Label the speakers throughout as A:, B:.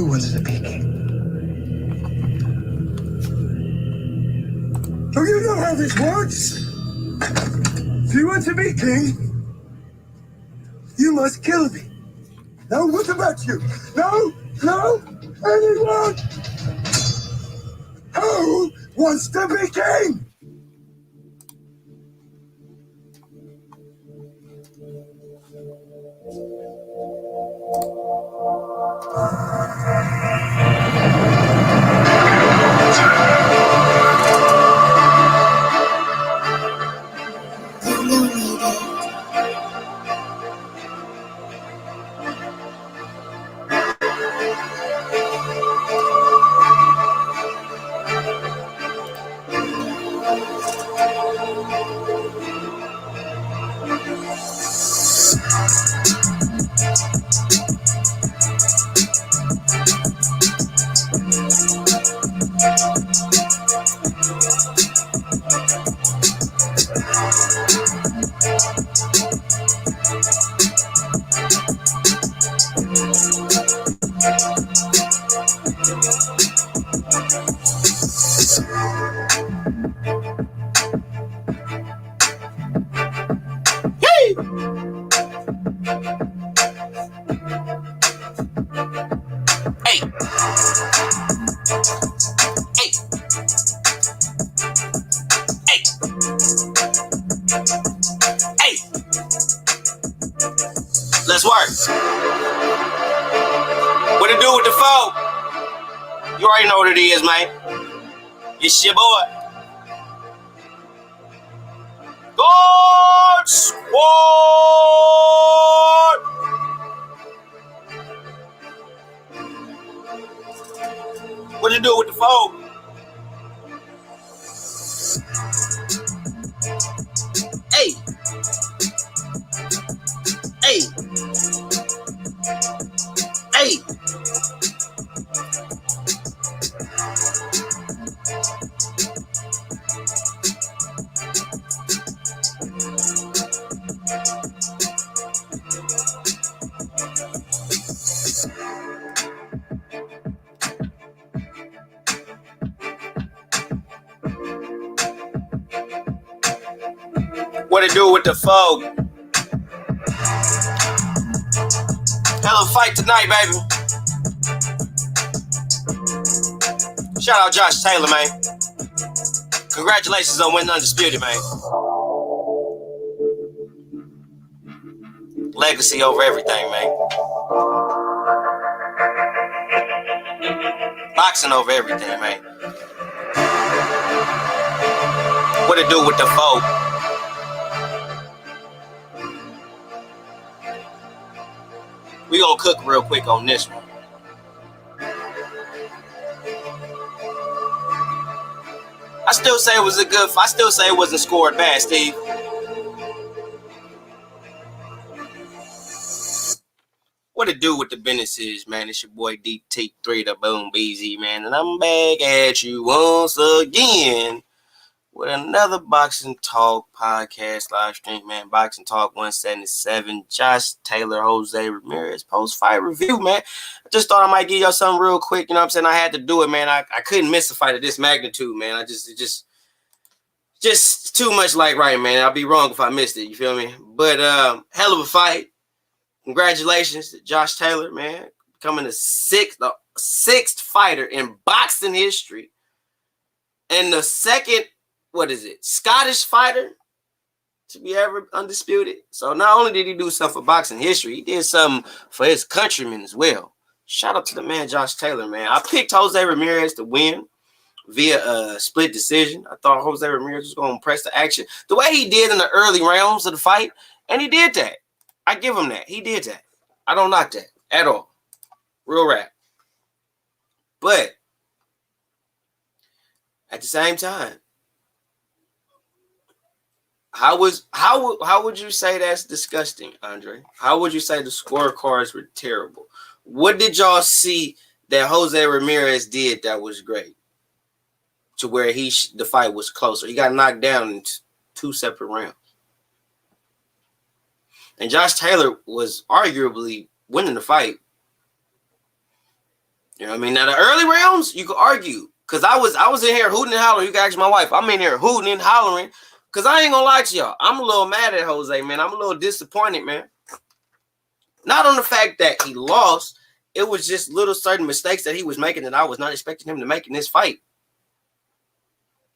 A: who wants to be king? Do you know how this works? If you want to be king, you must kill me. Now, what about you? No? Anyone? Who wants to be king?
B: Let's work. What it do with the foe? You already know what it is, man. It's your boy. God Squad. What it do with the foe? Hey. What it do with the foe? Hell of a fight tonight, baby. Shout out Josh Taylor, man. Congratulations on winning Undisputed, man. Legacy over everything, man. Boxing over everything, man. What it do with the foe? We gonna cook real quick on this one. I still say it was a good. I still say it wasn't scored bad, Steve. What it do with the businesses, man? It's your boy DT3, the Boom BZ, man, and I'm back at you once again with another Boxing Talk podcast live stream, man. Boxing Talk 177. Josh Taylor, Jose Ramirez post-fight review, man. I just thought I might give y'all something real quick. You know what I'm saying? I had to do it, man. I couldn't miss a fight of this magnitude, man. Just too much like right, man. I'll be wrong if I missed it. You feel me? But hell of a fight. Congratulations to Josh Taylor, man. Becoming the sixth fighter in boxing history. And the second, Scottish fighter to be ever undisputed. So not only did he do something for boxing history, he did something for his countrymen as well. Shout out to the man, Josh Taylor, man. I picked Jose Ramirez to win via a split decision. I thought Jose Ramirez was going to press the action the way he did in the early rounds of the fight, and he did that. I give him that. He did that. I don't knock that at all. Real rap. But at the same time, how would you say that's disgusting, Andre? How would you say the scorecards were terrible? What did y'all see that Jose Ramirez did that was great to where the fight was closer? He got knocked down in two separate rounds. And Josh Taylor was arguably winning the fight You know what I mean? Now the early rounds, you could argue. Cause I was in here hooting and hollering. You can ask my wife. I'm in here hooting and hollering. Cause I ain't gonna lie to y'all. I'm a little mad at Jose, man. I'm a little disappointed, man. Not on the fact that he lost. It was just little certain mistakes that he was making that I was not expecting him to make in this fight.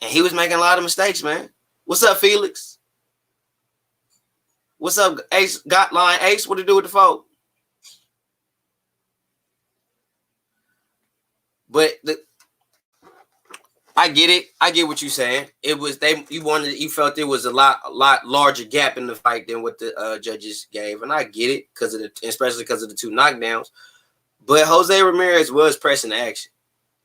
B: And he was making a lot of mistakes, man. What's up, Felix? What's up, Ace? Got line Ace? What to do with the folk? But I get it. I get what you're saying. It was you felt there was a lot larger gap in the fight than what the judges gave, and I get it especially because of the 2 knockdowns. But Jose Ramirez was pressing action.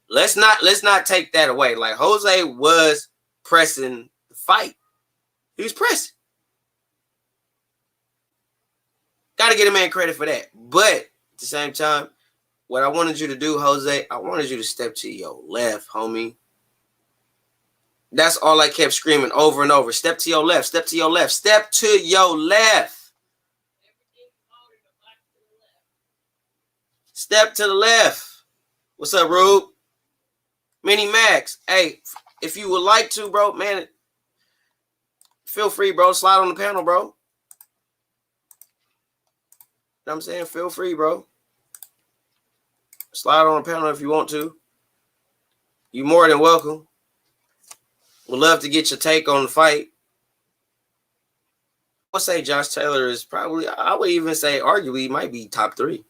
B: Let's not take that away. Like Jose was pressing the fight. He was pressing. Got to get a man credit for that. But at the same time, what I wanted you to do, Jose, I wanted you to step to your left, homie. That's all I kept screaming over and over. Step to your left. Step to your left. Step to your left. Step to the left. What's up, Rube? Mini Max. Hey, if you would like to, bro, man, feel free, bro. Slide on the panel, bro. You know what I'm saying? Feel free, bro. Slide on the panel if you want to. You're more than welcome. Would love to get your take on the fight. I'll say Josh Taylor is probably, I would even say arguably he might be top 3.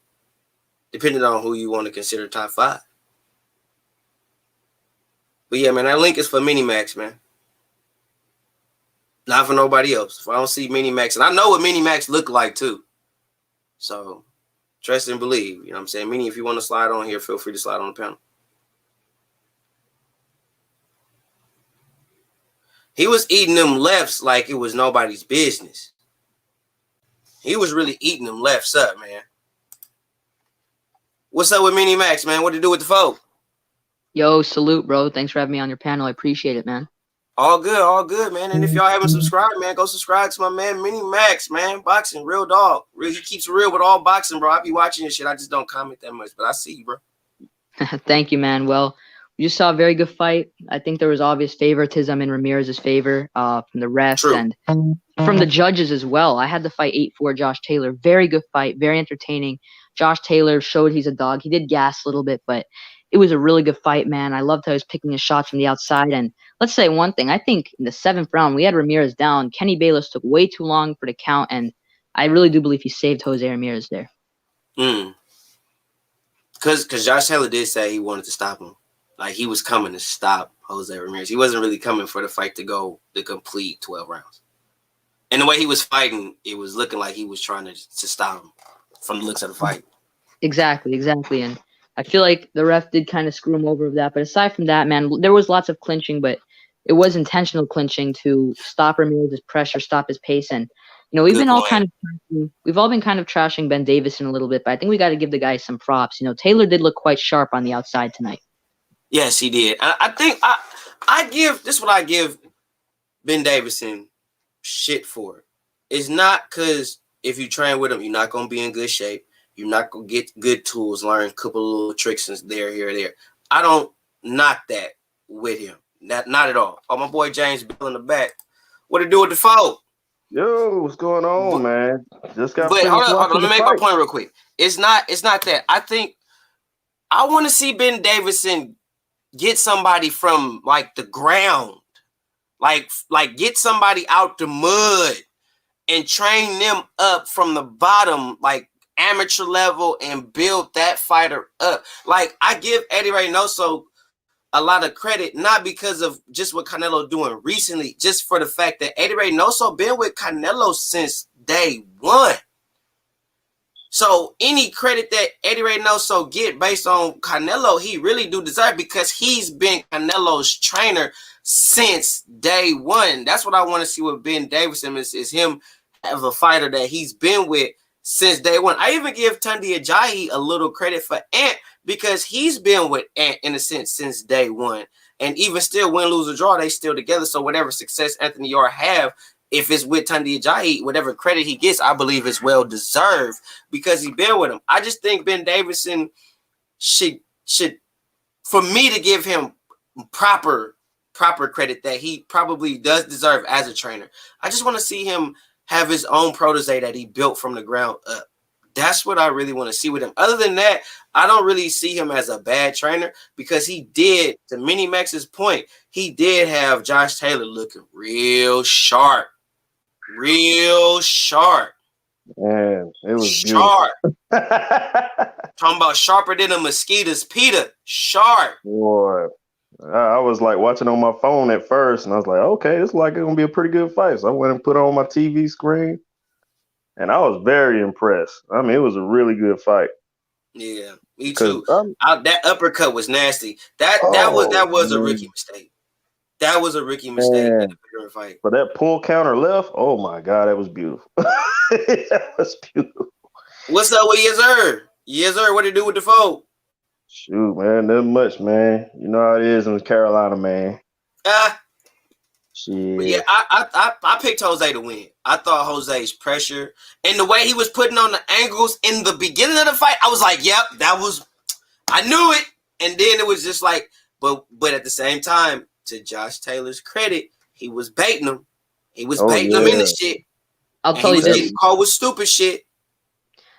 B: Depending on who you want to consider top 5. But yeah, man, that link is for Minimax, man. Not for nobody else. If I don't see Minimax, and I know what Minimax look like too. So trust and believe. You know what I'm saying? Mini, if you want to slide on here, feel free to slide on the panel. He was eating them lefts like it was nobody's business. He was really eating them lefts up, man. What's up with Mini Max, man? What to do with the folk?
C: Yo, salute, bro. Thanks for having me on your panel. I appreciate it, man.
B: All good, man. And if y'all haven't subscribed, man, go subscribe to my man, Mini Max, man. Boxing, real dog. He keeps real with all boxing, bro. I be watching this shit. I just don't comment that much, but I see you, bro.
C: Thank you, man. Well, we just saw a very good fight. I think there was obvious favoritism in Ramirez's favor from the refs and from the judges as well. I had the fight 8-4 Josh Taylor. Very good fight, very entertaining. Josh Taylor showed he's a dog. He did gas a little bit, but it was a really good fight, man. I loved how he was picking his shots from the outside. And let's say one thing. I think in the 7th round, we had Ramirez down. Kenny Bayless took way too long for the count, and I really do believe he saved Jose Ramirez there.
B: Because Josh Taylor did say he wanted to stop him. Like, he was coming to stop Jose Ramirez. He wasn't really coming for the fight to go the complete 12 rounds. And the way he was fighting, it was looking like he was trying to stop him from the looks of the fight.
C: Exactly. And I feel like the ref did kind of screw him over with that. But aside from that, man, there was lots of clinching, but it was intentional clinching to stop Ramirez's pressure, stop his pace. And, you know, we've all been kind of trashing Ben Davison a little bit, but I think we got to give the guy some props. You know, Taylor did look quite sharp on the outside tonight.
B: Yes, he did. I think what I give Ben Davison shit for. It's not because if you train with him, you're not going to be in good shape. You're not going to get good tools, learn a couple of little tricks here, there. I don't knock that with him. Not at all. Oh, my boy James Bill in the back. What to do with the foul?
D: Yo, what's going on, man? Just got.
B: But hold on. Let me make my point real quick. It's not that. I think I want to see Ben Davison get somebody from like the ground, like get somebody out the mud and train them up from the bottom, like amateur level, and build that fighter up. Like, I give Eddie Reynoso a lot of credit, not because of just what Canelo doing recently, just for the fact that Eddie Reynoso been with Canelo since day one. So any credit that Eddie Reynoso get based on Canelo, he really do deserve, because he's been Canelo's trainer since day one. That's what I want to see with Ben Davison is him as a fighter that he's been with since day one. I even give Tunde Ajayi a little credit for Ant, because he's been with Ant in a sense since day one. And even still, win, lose, or draw, they still together. So whatever success Anthony Yarde have, if it's with Tunde Ajayi, whatever credit he gets, I believe it's well deserved because he been with him. I just think Ben Davison should for me to give him proper credit that he probably does deserve as a trainer. I just want to see him have his own protege that he built from the ground up. That's what I really want to see with him. Other than that, I don't really see him as a bad trainer because he did, to Mini Max's point, he did have Josh Taylor looking real sharp. Real sharp.
D: Man, it was
B: sharp. Talking about sharper than a mosquito's Peter. Sharp.
D: Boy, I was like watching on my phone at first, and I was like, okay, it's like it's gonna be a pretty good fight. So I went and put it on my TV screen, and I was very impressed. I mean, it was a really good fight.
B: Yeah, me too. That uppercut was nasty. That was a rookie mistake. That was a rookie mistake in the bigger fight.
D: But that pull counter left, oh my God, that was beautiful. That was beautiful.
B: What's up with Yezer? Yezer, what to do with the foe?
D: Shoot, man, nothing much, man. You know how it is in Carolina, man. Shit.
B: Yeah, I picked Jose to win. I thought Jose's pressure and the way he was putting on the angles in the beginning of the fight, I was like, yep, I knew it. And then it was just like, but at the same time, to Josh Taylor's credit, he was baiting him. He was baiting him in the shit.
C: I'll tell you this.
B: Called with stupid shit.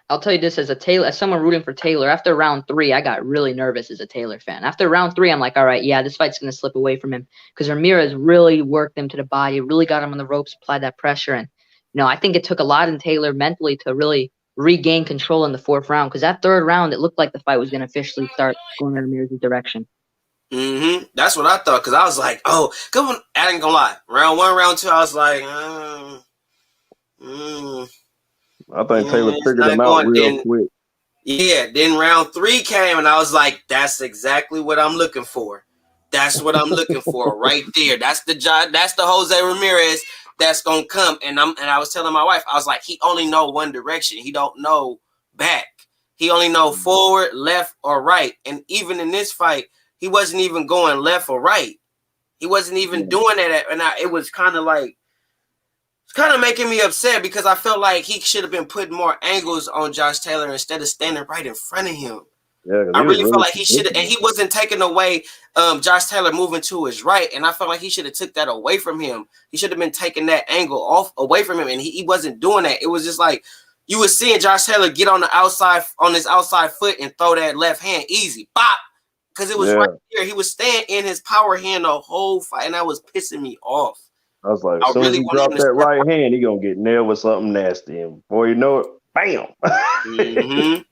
C: I'll tell you this as someone rooting for Taylor. After round 3, I got really nervous as a Taylor fan. After round 3, I'm like, all right, yeah, this fight's gonna slip away from him because Ramirez really worked him to the body, really got him on the ropes, applied that pressure, and I think it took a lot in Taylor mentally to really regain control in the 4th round because that 3rd round, it looked like the fight was gonna officially start going in Ramirez's direction.
B: Mm-hmm. That's what I thought because I was like, oh, come on. I ain't gonna lie. Round 1, round 2, I was like,
D: I think Taylor figured him out real quick.
B: Yeah, then round 3 came and I was like, that's exactly what I'm looking for. That's what I'm looking for right there. That's the Jose Ramirez that's gonna come. And I was telling my wife, I was like, he only know one direction. He don't know back. He only know forward, left, or right. And even in this fight, he wasn't even going left or right. He wasn't even doing that. And it was kind of like, it's kind of making me upset because I felt like he should have been putting more angles on Josh Taylor instead of standing right in front of him.
D: Yeah,
B: I really felt like he should have, and he wasn't taking away Josh Taylor moving to his right, and I felt like he should have took that away from him. He should have been taking that angle away from him, and he wasn't doing that. It was just like you were seeing Josh Taylor get on his outside foot and throw that left hand easy, bop. Because it was right there. He was staying in his power hand the whole fight, and that was pissing me off.
D: I was like, as soon as he dropped that right hand, he going to get nailed with something nasty. And before you know it, bam.
B: Mm-hmm.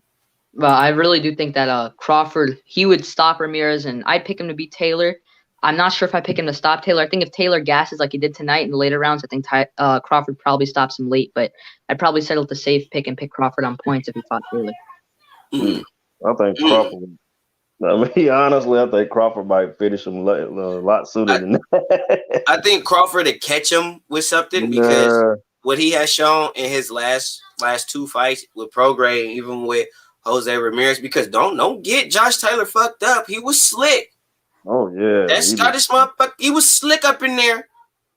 C: Well, I really do think that Crawford, he would stop Ramirez, and I'd pick him to beat Taylor. I'm not sure if I pick him to stop Taylor. I think if Taylor gasses like he did tonight in the later rounds, I think Crawford probably stops him late. But I'd probably settle the safe pick and pick Crawford on points if he fought Taylor.
D: I think Crawford... I mean, honestly, I think Crawford might finish him a lot sooner than that.
B: I think Crawford to catch him with something because what he has shown in his last 2 fights with Prograis, even with Jose Ramirez, because don't get Josh Taylor fucked up. He was slick.
D: Oh yeah,
B: that Scottish motherfucker. He was slick up in there.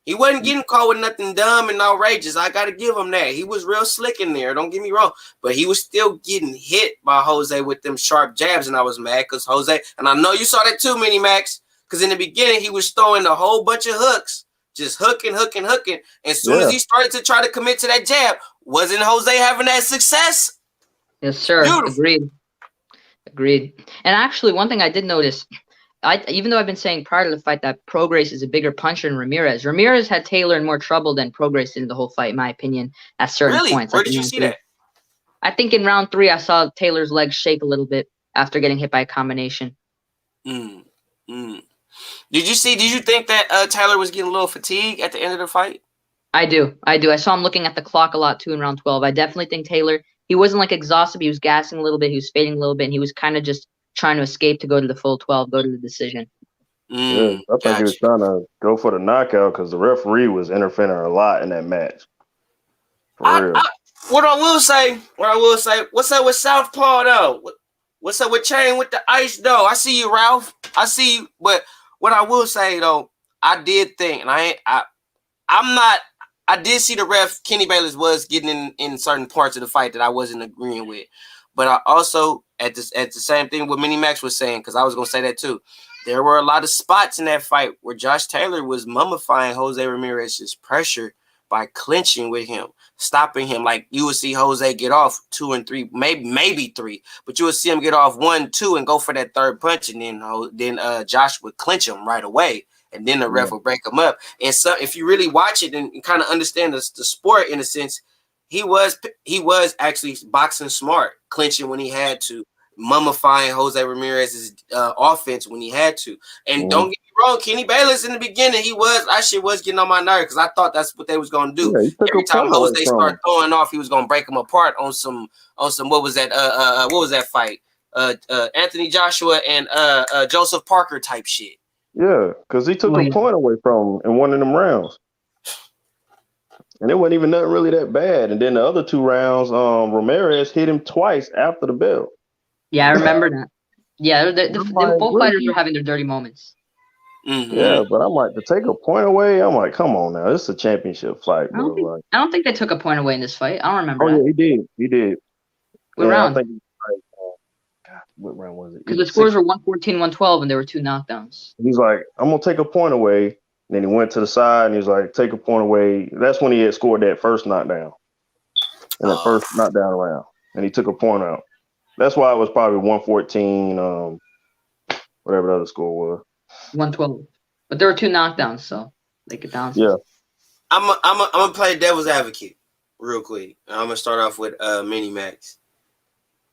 B: He wasn't getting caught with nothing dumb and outrageous. I got to give him that. He was real slick in there. Don't get me wrong. But he was still getting hit by Jose with them sharp jabs, and I was mad because Jose, and I know you saw that too, Mini Max, because in the beginning he was throwing a whole bunch of hooks, just hooking. As soon as he started to try to commit to that jab, wasn't Jose having that success?
C: Yes, sir. Beautiful. Agreed. And actually, one thing I did notice, even though I've been saying prior to the fight that Prograis is a bigger puncher than Ramirez, Ramirez had Taylor in more trouble than Prograis did in the whole fight, in my opinion, at certain points.
B: Where did you see that?
C: I think in round 3, I saw Taylor's legs shake a little bit after getting hit by a combination.
B: Did you think that Taylor was getting a little fatigued at the end of the fight?
C: I do. I saw him looking at the clock a lot too in round 12. I definitely think Taylor, he wasn't like exhausted. He was gassing a little bit. He was fading a little bit, and he was kind of just trying to escape to go to the full 12, go to the decision.
D: I think he was trying to go for the knockout because the referee was interfering a lot in that match. For real.
B: What I will say, what's up with Southpaw though? What's up with Chain with the ice though? I see you, Ralph. I see you, but what I will say though, I did think, and I did see the ref Kenny Bayless was getting in certain parts of the fight that I wasn't agreeing with, but I also at the same thing what Mini Max was saying, because I was gonna say that too. There were a lot of spots in that fight where Josh Taylor was mummifying Jose Ramirez's pressure by clinching with him, stopping him. Like you would see Jose get off 2 and 3, maybe 3, but you would see him get off 1, 2, and go for that third punch, and then Josh would clinch him right away, and then the ref would break him up. And so, if you really watch it and kind of understand the sport in a sense, he was actually boxing smart, clinching when he had to, mummifying Jose Ramirez's offense when he had to. And don't get me wrong, Kenny Bayless in the beginning, that shit was getting on my nerve because I thought that's what they was gonna do.
D: Yeah,
B: every time Jose started throwing off, he was gonna break him apart on some what was that fight? Anthony Joshua and Joseph Parker type shit.
D: Yeah, because he took a point away from him in one of them rounds. And it wasn't even nothing really that bad. And then the other 2 rounds, Ramirez hit him twice after the bell.
C: Yeah, I remember that. Yeah, both fighters were having their dirty moments.
B: Mm-hmm.
D: Yeah, but I'm like, to take a point away, I'm like, come on now. This is a championship fight, bro.
C: I don't think they took a point away in this fight. I don't remember.
D: Yeah, he did. He did.
C: What round?
D: I think what round was it?
C: Because the scores were 114, 112, and there were 2 knockdowns.
D: He's like, I'm going to take a point away. And then he went to the side, and he was like, take a point away. That's when he had scored that first knockdown. In that first knockdown round. And he took a point out. That's why it was probably 114, whatever the other score was.
C: 112. But there were 2 knockdowns, so they could down.
D: Yeah.
B: I'm gonna play devil's advocate real quick. I'm gonna start off with Mini Max.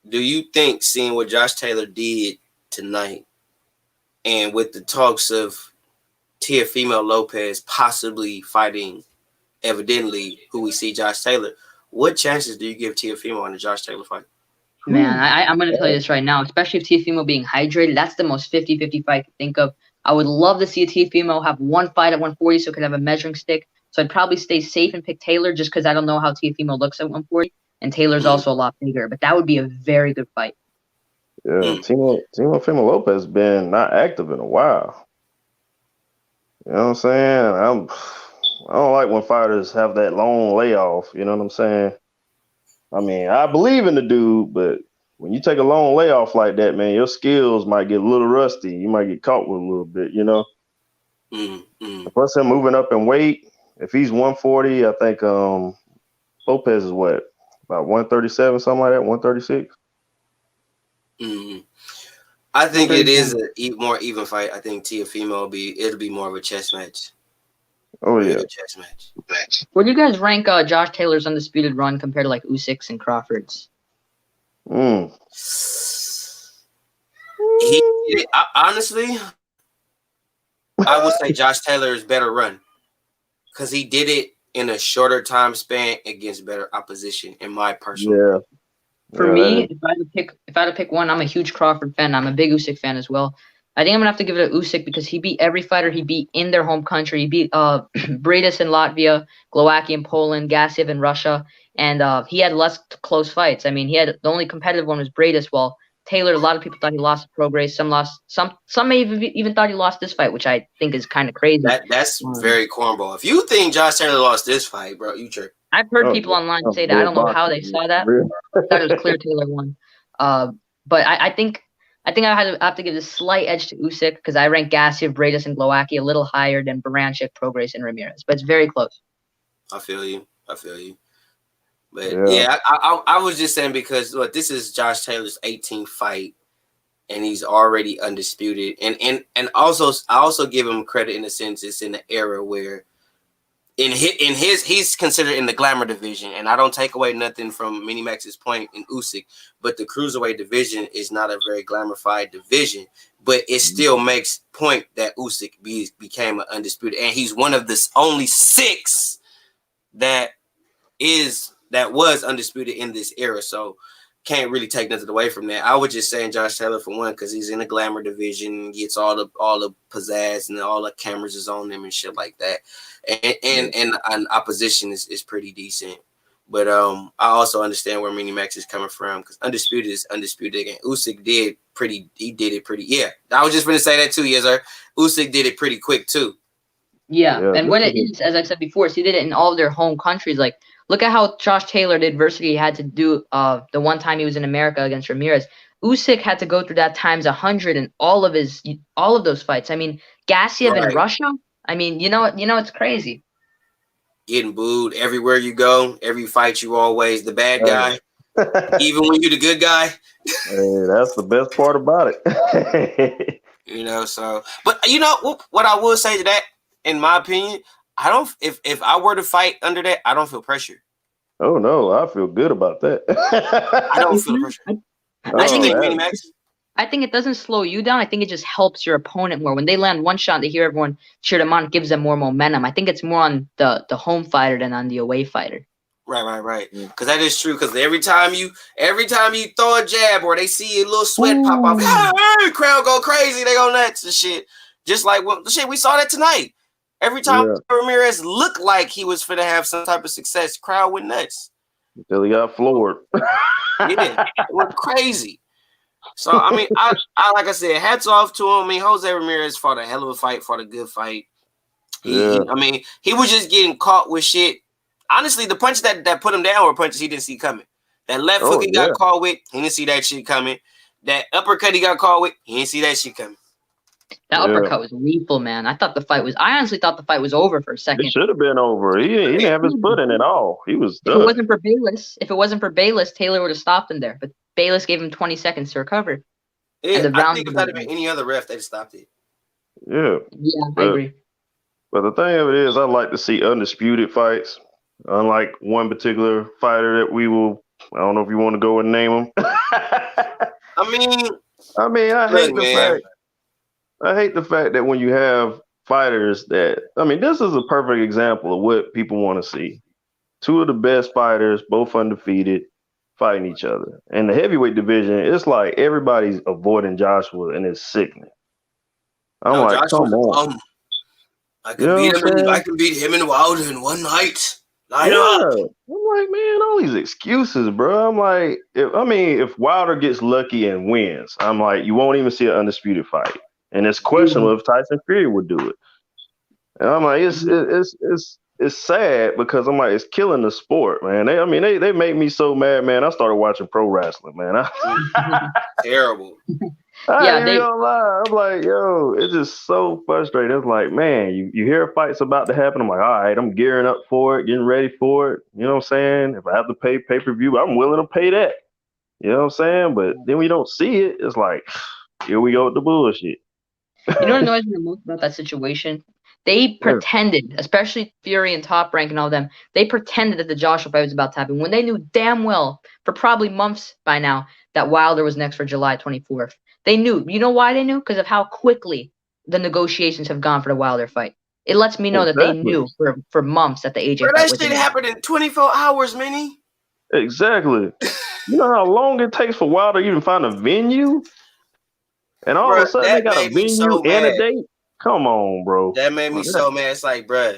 B: Do you think, seeing what Josh Taylor did tonight, and with the talks of Teofimo Lopez possibly fighting, evidently, who we see Josh Taylor, what chances do you give Teofimo in the Josh Taylor fight?
C: Man, I'm going to tell you this right now, especially if Teofimo being hydrated, that's the most 50-50 fight I can think of. I would love to see Teofimo have one fight at 140 so it could have a measuring stick. So I'd probably stay safe and pick Taylor just because I don't know how Teofimo looks at 140. And Taylor's also a lot bigger. But that would be a very good fight.
D: Yeah, Teofimo Lopez has been not active in a while. You know what I'm saying? I don't like when fighters have that long layoff. You know what I'm saying? I mean, I believe in the dude, but when you take a long layoff like that, man, your skills might get a little rusty. You might get caught with a little bit, you know? Plus him moving up in weight, if he's 140, I think Lopez is what? About 137, something like that, 136?
B: I think it is a more even fight. I think Teofimo it'll be more of a chess match.
D: Oh, yeah.
B: Chess match.
C: Where do you guys rank Josh Taylor's undisputed run compared to like Usyk's and Crawford's?
B: Honestly, I would say Josh Taylor's better run because he did it in a shorter time span against better opposition, in my personal opinion.
C: For me, if I had to pick one, I'm a huge Crawford fan. I'm a big Usyk fan as well. I think I'm gonna have to give it to Usyk because he beat every fighter he beat in their home country. He beat Bradis in Latvia, Glowacki in Poland, Gassiev in Russia, and he had less close fights. I mean, the only competitive one was Bradis. While Taylor, a lot of people thought he lost to Prograis. Some may even thought he lost this fight, which I think is kind of crazy.
B: That's very cornball. If you think Josh Taylor lost this fight, bro, you tripping.
C: I've heard people online say that. I don't know how they saw that. I thought it was clear Taylor won. But I think I have to give a slight edge to Usyk because I rank Gassiev, Bradis, and Glowacki a little higher than Baranchik, Prograis, and Ramirez. But it's very close.
B: I feel you. But yeah, I was just saying because look, this is Josh Taylor's 18th fight, and he's already undisputed. And also I also give him credit in the sense it's in the era where he's considered in the glamour division, and I don't take away nothing from Mini Max's point in Usyk, but the cruiserweight division is not a very glorified division, but it still makes point that Usyk became an undisputed, and he's one of the only 6 that was undisputed in this era. So can't really take nothing away from that. I would just say Josh Taylor for one because he's in the glamour division, gets all the pizzazz and all the cameras is on him and shit like that. And opposition is pretty decent. But I also understand where Mini Max is coming from because undisputed is undisputed. And Usyk did it pretty. Yeah, I was just going to say that too, yes, sir. Usyk did it pretty quick too.
C: Yeah, and what it is, as I said before, is he did it in all of their home countries. Like, look at how Josh Taylor did versus he had to do the one time he was in America against Ramirez. Usyk had to go through that times 100 in all of those fights. I mean, Gassiev in
B: Right.
C: Russia. I mean, it's crazy.
B: Getting booed everywhere you go. Every fight, you always the bad guy,
D: Hey,
B: even when you're the good guy.
D: that's the best part about it.
B: So, but what I will say to that, in my opinion, I don't. If I were to fight under that, I don't feel pressure.
D: Oh no, I feel good about that.
B: I don't feel the pressure. What you think, Manny Max?
C: I think it doesn't slow you down. I think it just helps your opponent more. When they land one shot, they hear everyone cheer them on. It gives them more momentum. I think it's more on the home fighter than on the away fighter.
B: Right. Because that is true. Because every time you throw a jab or they see a little sweat pop off, hey, crowd go crazy. They go nuts and shit. Just like the shit we saw that tonight. Every time Ramirez looked like he was finna have some type of success, crowd went nuts.
D: Until he got floored.
B: Yeah, it went crazy. So I mean, I like I said, hats off to him. I mean, Jose Ramirez fought a hell of a fight, fought a good fight. He was just getting caught with shit. Honestly, the punches that put him down were punches he didn't see coming. That left hook he got caught with, he didn't see that shit coming. That uppercut he got caught with, he didn't see that shit coming.
C: That uppercut was lethal, man. I honestly thought the fight was over for a second.
D: It should have been over. He didn't have his foot in it all. He was done.
C: If it wasn't for Bayless, Taylor would have stopped him there. But Bayless gave him 20 seconds to recover.
B: Yeah, I think if that had been any other ref, they'd stopped it.
D: Yeah.
C: Yeah, I agree.
D: But the thing of it is, I like to see undisputed fights. Unlike one particular fighter that I don't know if you want to go and name him. I hate the fact that when you have fighters this is a perfect example of what people want to see. Two of the best fighters, both undefeated, fighting each other. In the heavyweight division, it's like everybody's avoiding Joshua, and it's sickening. I'm like, come on.
B: I can beat him and Wilder in one night.
D: I'm like, man, all these excuses, bro. I'm like, if Wilder gets lucky and wins, I'm like, you won't even see an undisputed fight. And it's questionable if Tyson Fury would do it. And I'm like, it's sad because I'm like, it's killing the sport, man. They make me so mad, man. I started watching pro wrestling, man.
B: Terrible.
D: I ain't gonna lie. I'm like, yo, it's just so frustrating. It's like, man, you hear a fight's about to happen. I'm like, all right, I'm gearing up for it, getting ready for it. You know what I'm saying? If I have to pay pay-per-view, I'm willing to pay that. You know what I'm saying? But then we don't see it. It's like, here we go with the bullshit.
C: You know what annoys me the most about that situation? They pretended, especially Fury and Top Rank and all them, they pretended that the Joshua fight was about to happen when they knew damn well, for probably months by now, that Wilder was next for July 24th. They knew. You know why they knew? Because of how quickly the negotiations have gone for the Wilder fight. It lets me know that they knew for months that the AJ fight was.
B: That shit happened in 24 hours, Minnie.
D: Exactly. You know how long it takes for Wilder to even find a venue? And all of a sudden they got a venue and a date? Come on, bro.
B: That made me so mad. It's like, bro,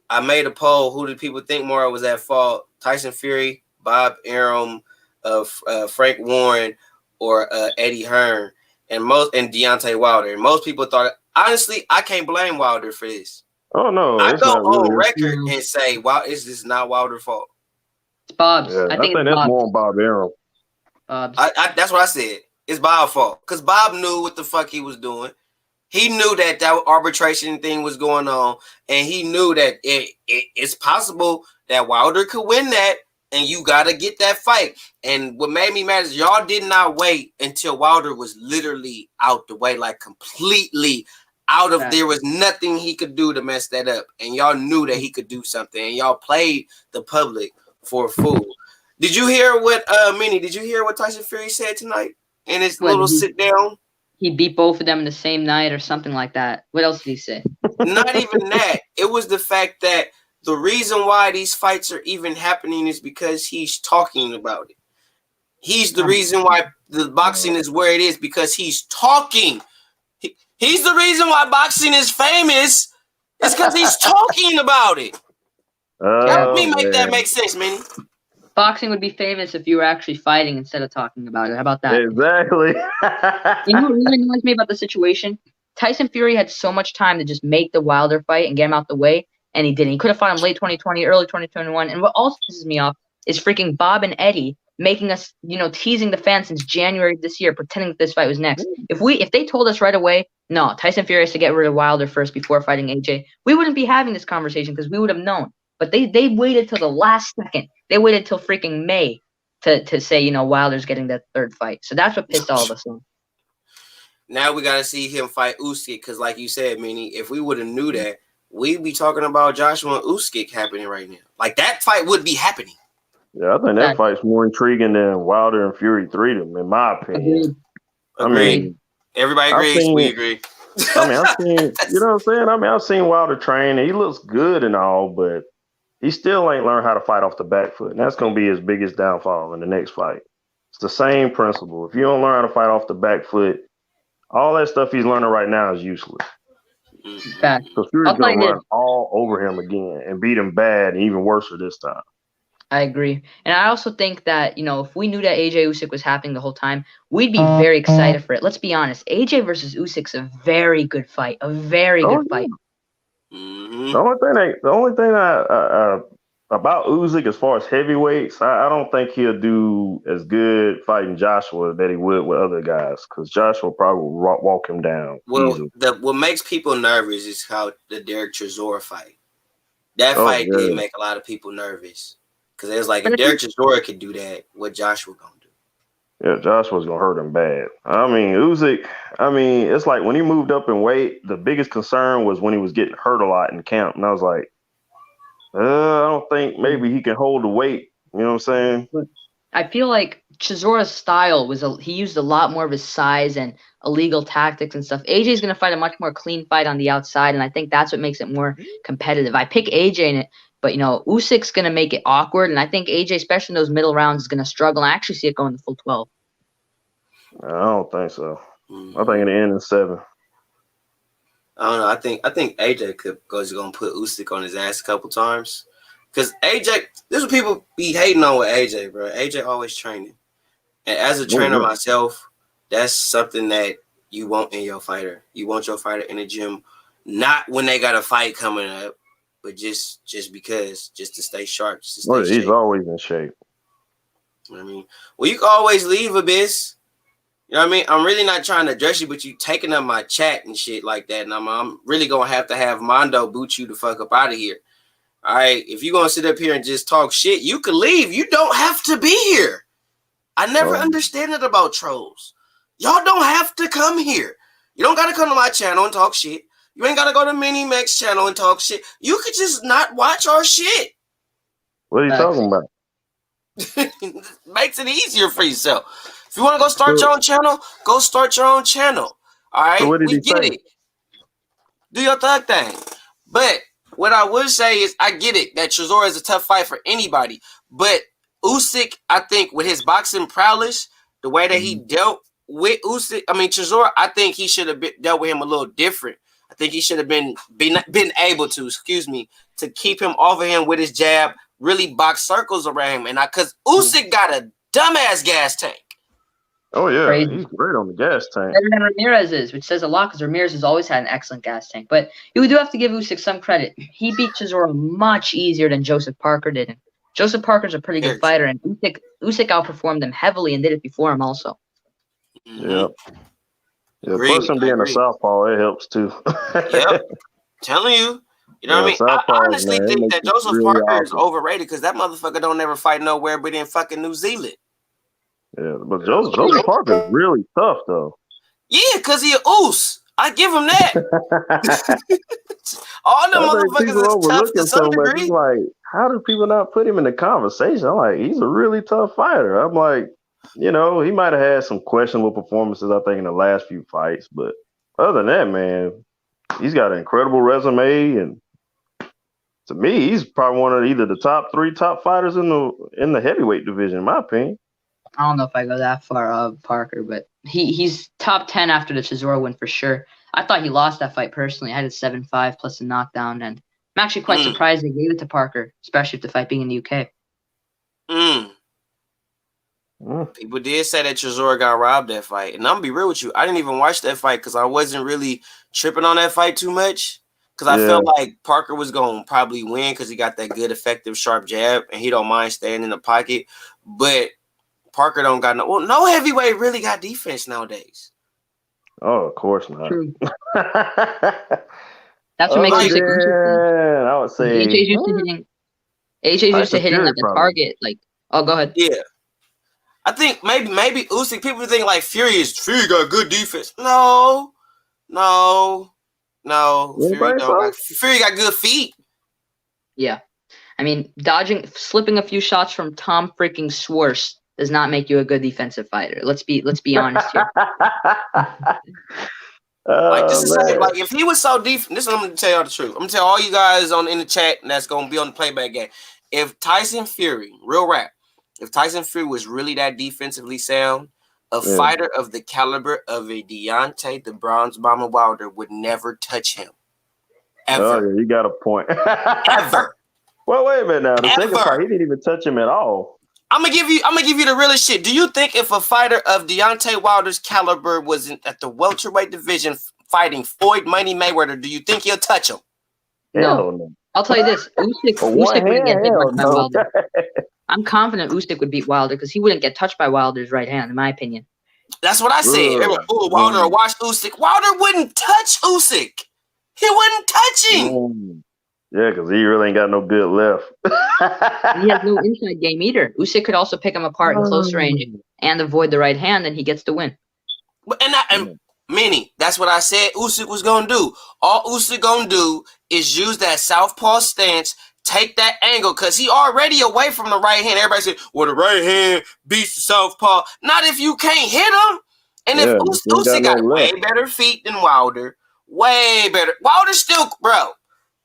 B: I made a poll. Who did people think more was at fault? Tyson Fury, Bob Arum, Frank Warren, or Eddie Hearn, and Deontay Wilder. And most people thought, honestly, I can't blame Wilder for this.
D: Oh no,
B: I go on record and say, "Wow, is this not Wilder's fault?"
C: It's Bob's.
D: Yeah, I think that's more on Bob Arum.
B: That's what I said. It's Bob's fault because Bob knew what the fuck he was doing. He knew that arbitration thing was going on, and he knew that it's possible that Wilder could win that, and you got to get that fight. And what made me mad is y'all did not wait until Wilder was literally out the way, like completely out of there was nothing he could do to mess that up. And y'all knew that he could do something, and y'all played the public for a fool. Did you hear what did you hear what Tyson Fury said tonight in his little sit down?
C: He beat both of them in the same night or something like that. What else did he say?
B: Not even that. It was the fact that the reason why these fights are even happening is because he's talking about it. He's the reason why the boxing is where it is, because he's talking. He's the reason why boxing is famous. It's because he's talking about it. Help me make that make sense, man.
C: Boxing would be famous if you were actually fighting instead of talking about it. How about that?
D: Exactly.
C: You know what really annoys me about the situation? Tyson Fury had so much time to just make the Wilder fight and get him out the way, and he didn't. He could have fought him late 2020, early 2021. And what also pisses me off is freaking Bob and Eddie making us, teasing the fans since January of this year, pretending that this fight was next. If they told us right away, no, Tyson Fury has to get rid of Wilder first before fighting AJ, we wouldn't be having this conversation because we would have known. But they waited till the last second. They waited till freaking May to say, Wilder's getting that third fight. So that's what pissed all of us off.
B: Now we got to see him fight Usyk because, like you said, Minnie, if we would have knew that, we'd be talking about Joshua and Usyk happening right now. Like, that fight would be happening.
D: Yeah, I think that fight's more intriguing than Wilder and Fury 3, in my opinion.
B: Agreed. Everybody agrees. We agree.
D: I've seen, you know what I'm saying? I've seen Wilder train, and he looks good and all, but he still ain't learned how to fight off the back foot, and that's going to be his biggest downfall in the next fight. It's the same principle. If you don't learn how to fight off the back foot, all that stuff he's learning right now is useless.
C: Fact.
D: So Fury's going to run all over him again and beat him bad and even worse this time.
C: I agree. And I also think that, if we knew that AJ Usyk was happening the whole time, we'd be very excited for it. Let's be honest. AJ versus Usyk's a very good fight. A very good fight.
B: Mm-hmm.
D: The only thing about Usyk as far as heavyweights, I don't think he'll do as good fighting Joshua that he would with other guys because Joshua probably will walk him down.
B: Well, what makes people nervous is how the Derek Chisora fight. That fight did make a lot of people nervous because it was like, if Derek Chisora could do that, what Joshua gonna do?
D: Yeah, Joshua's gonna hurt him bad. Usyk. It's like when he moved up in weight, the biggest concern was when he was getting hurt a lot in camp, and I was like, I don't think maybe he can hold the weight. You know what I'm saying?
C: I feel like Chisora's style he used a lot more of his size and illegal tactics and stuff. AJ's going to fight a much more clean fight on the outside, and I think that's what makes it more competitive. I pick AJ in it, but, Usyk's going to make it awkward, and I think AJ, especially in those middle rounds, is going to struggle. I actually see it going the full 12.
D: I don't think so. I think it'll end in 7.
B: I don't know. I think AJ is going to put Usyk on his ass a couple times. Because AJ, this is what people be hating on with AJ, bro. AJ always training. And as a trainer myself, that's something that you want in your fighter. You want your fighter in the gym, not when they got a fight coming up, but just because, just to stay sharp. Just to stay
D: he's always in shape.
B: You know what I mean? Well, you can always leave Abyss. You know what I mean? I'm really not trying to address you, but you taking up my chat and shit like that. And I'm really going to have Mondo boot you the fuck up out of here. All right? If you're going to sit up here and just talk shit, you can leave. You don't have to be here. I never understand it about trolls. Y'all don't have to come here. You don't got to come to my channel and talk shit. You ain't got to go to Mini Max channel and talk shit. You could just not watch our shit.
D: What are you talking about?
B: Makes it easier for yourself. If you want to go start your own channel, go start your own channel. All right?
D: So we get
B: it. Do your thug thing. But what I would say is I get it that Chisora is a tough fight for anybody. But Usyk, I think, with his boxing prowess, the way that he dealt with Chisora, I think he should have dealt with him a little different. I think he should have been able to, to keep him off of him with his jab, really box circles around him. And because Usyk got a dumbass gas tank.
D: Oh, yeah.
C: Crazy.
D: He's great on the gas tank.
C: Better than Ramirez is, which says a lot because Ramirez has always had an excellent gas tank. But you do have to give Usyk some credit. He beat Chisora much easier than Joseph Parker did. And Joseph Parker's a pretty good fighter, and Usyk outperformed him heavily and did it before him also.
D: Yep. Yeah, plus him being a southpaw, it helps too.
B: Yep. Telling you. You know what I mean? I honestly think that Joseph Parker is overrated because that motherfucker don't ever fight nowhere but in fucking New Zealand.
D: Yeah, but Joseph Parker is really tough though.
B: Yeah, because he a oos. I give him that. All them motherfuckers is tough to some degree.
D: Like, how do people not put him in the conversation? I'm like, he's a really tough fighter. I'm like, he might have had some questionable performances, I think, in the last few fights. But other than that, man, he's got an incredible resume. And to me, he's probably one of either the top 3 top fighters in the heavyweight division, in my opinion.
C: I don't know if I go that far of Parker, but he's top 10 after the Chisora win for sure. I thought he lost that fight personally. I had a 7-5 plus a knockdown, and I'm actually quite surprised they gave it to Parker, especially with the fight being in the UK.
B: People did say that Chisora got robbed that fight, and I'm gonna be real with you. I didn't even watch that fight because I wasn't really tripping on that fight too much. Because I felt like Parker was gonna probably win because he got that good, effective, sharp jab, and he don't mind staying in the pocket. But Parker don't got no heavyweight really got defense nowadays.
D: Oh, of course not.
C: True. That's what makes Usyk interesting.
D: I would say
C: AJ's used to hitting like a target. Like, oh, go ahead.
B: Yeah. I think maybe Usyk, people think like Fury got good defense. No. Fury got good feet.
C: Yeah. I mean, slipping a few shots from Tom freaking Schwartz does not make you a good defensive fighter. Let's be honest here.
B: Like if he was so deep, this is what I'm gonna tell y'all the truth. I'm gonna tell all you guys in the chat and that's gonna be on the playback game. If Tyson Fury, real rap, if Tyson Fury was really that defensively sound, a fighter of the caliber of a Deontay the Bronze Bomber Wilder would never touch him. Ever.
D: Oh, yeah, you got a point.
B: Ever.
D: Well, wait a minute now. The second fight, he didn't even touch him at all.
B: I'm gonna give you the realest shit. Do you think if a fighter of Deontay Wilder's caliber was at the welterweight division fighting Floyd Money Mayweather, do you think he'll touch him?
C: No. I'll tell you this: Usyk wouldn't get hit by Wilder. I'm confident Usyk would beat Wilder because he wouldn't get touched by Wilder's right hand, in my opinion.
B: That's what I said. Wilder watch Usyk. Wilder wouldn't touch Usyk. He wouldn't touch him.
D: Yeah, because he really ain't got no good left.
C: He has no inside game either. Usyk could also pick him apart in close range and avoid the right hand, and he gets the win.
B: Manny, that's what I said Usyk was going to do. All Usyk going to do is use that southpaw stance, take that angle, because he already away from the right hand. Everybody said, well, the right hand beats the southpaw. Not if you can't hit him. And if Usyk got way better feet than Wilder, way better. Wilder still, bro,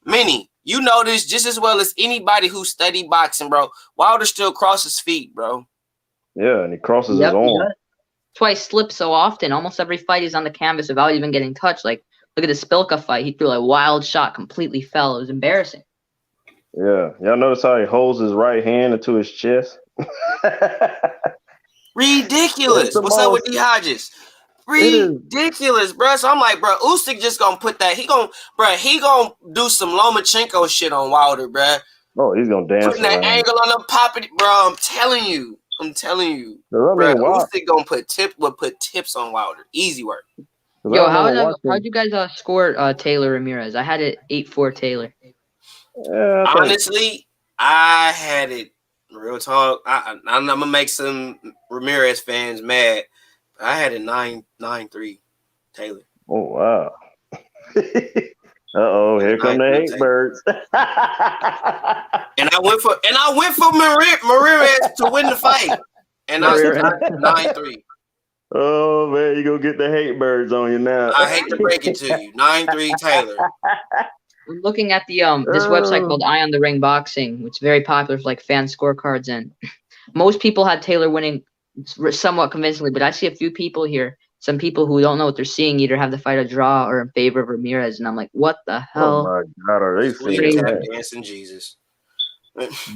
B: Manny, you know this just as well as anybody who studied boxing, bro. Wilder still crosses feet, bro.
D: Yeah, and he crosses his arm.
C: That's why he slips so often. Almost every fight he's on the canvas without even getting touched. Like, look at the Spilka fight. He threw a wild shot, completely fell. It was embarrassing.
D: Yeah. Y'all notice how he holds his right hand into his chest?
B: Ridiculous. What's up with D. Hodges? Ridiculous, bro. So I'm like, bro, Usyk just gonna put that. He gonna do some Lomachenko shit on Wilder, bro.
D: Oh, he's gonna dance.
B: Putting that angle on the poppy, bro. I'm telling you, bro. Usyk gonna put tips on Wilder. Easy work.
C: Yo, how'd you guys score Taylor Ramirez? I had it 8-4 Taylor.
D: Yeah,
B: honestly, I had it. Real talk. I'm gonna make some Ramirez fans mad. I had it 9-3 Taylor.
D: Oh wow. Uh-oh, here come the hate birds.
B: And I went for Ramirez to win the fight. And I was 9-3.
D: Oh man, you gonna get the hate birds on you now.
B: I hate to break it to you. 9-3 Taylor.
C: I'm looking at the this website called Eye on the Ring Boxing, which is very popular for like fan scorecards, and most people had Taylor winning somewhat convincingly, but I see a few people here, some people who don't know what they're seeing, either have the fight a draw or in favor of Ramirez, and I'm like, what the hell?
D: Oh my God, are they serious?
B: Dancing Jesus.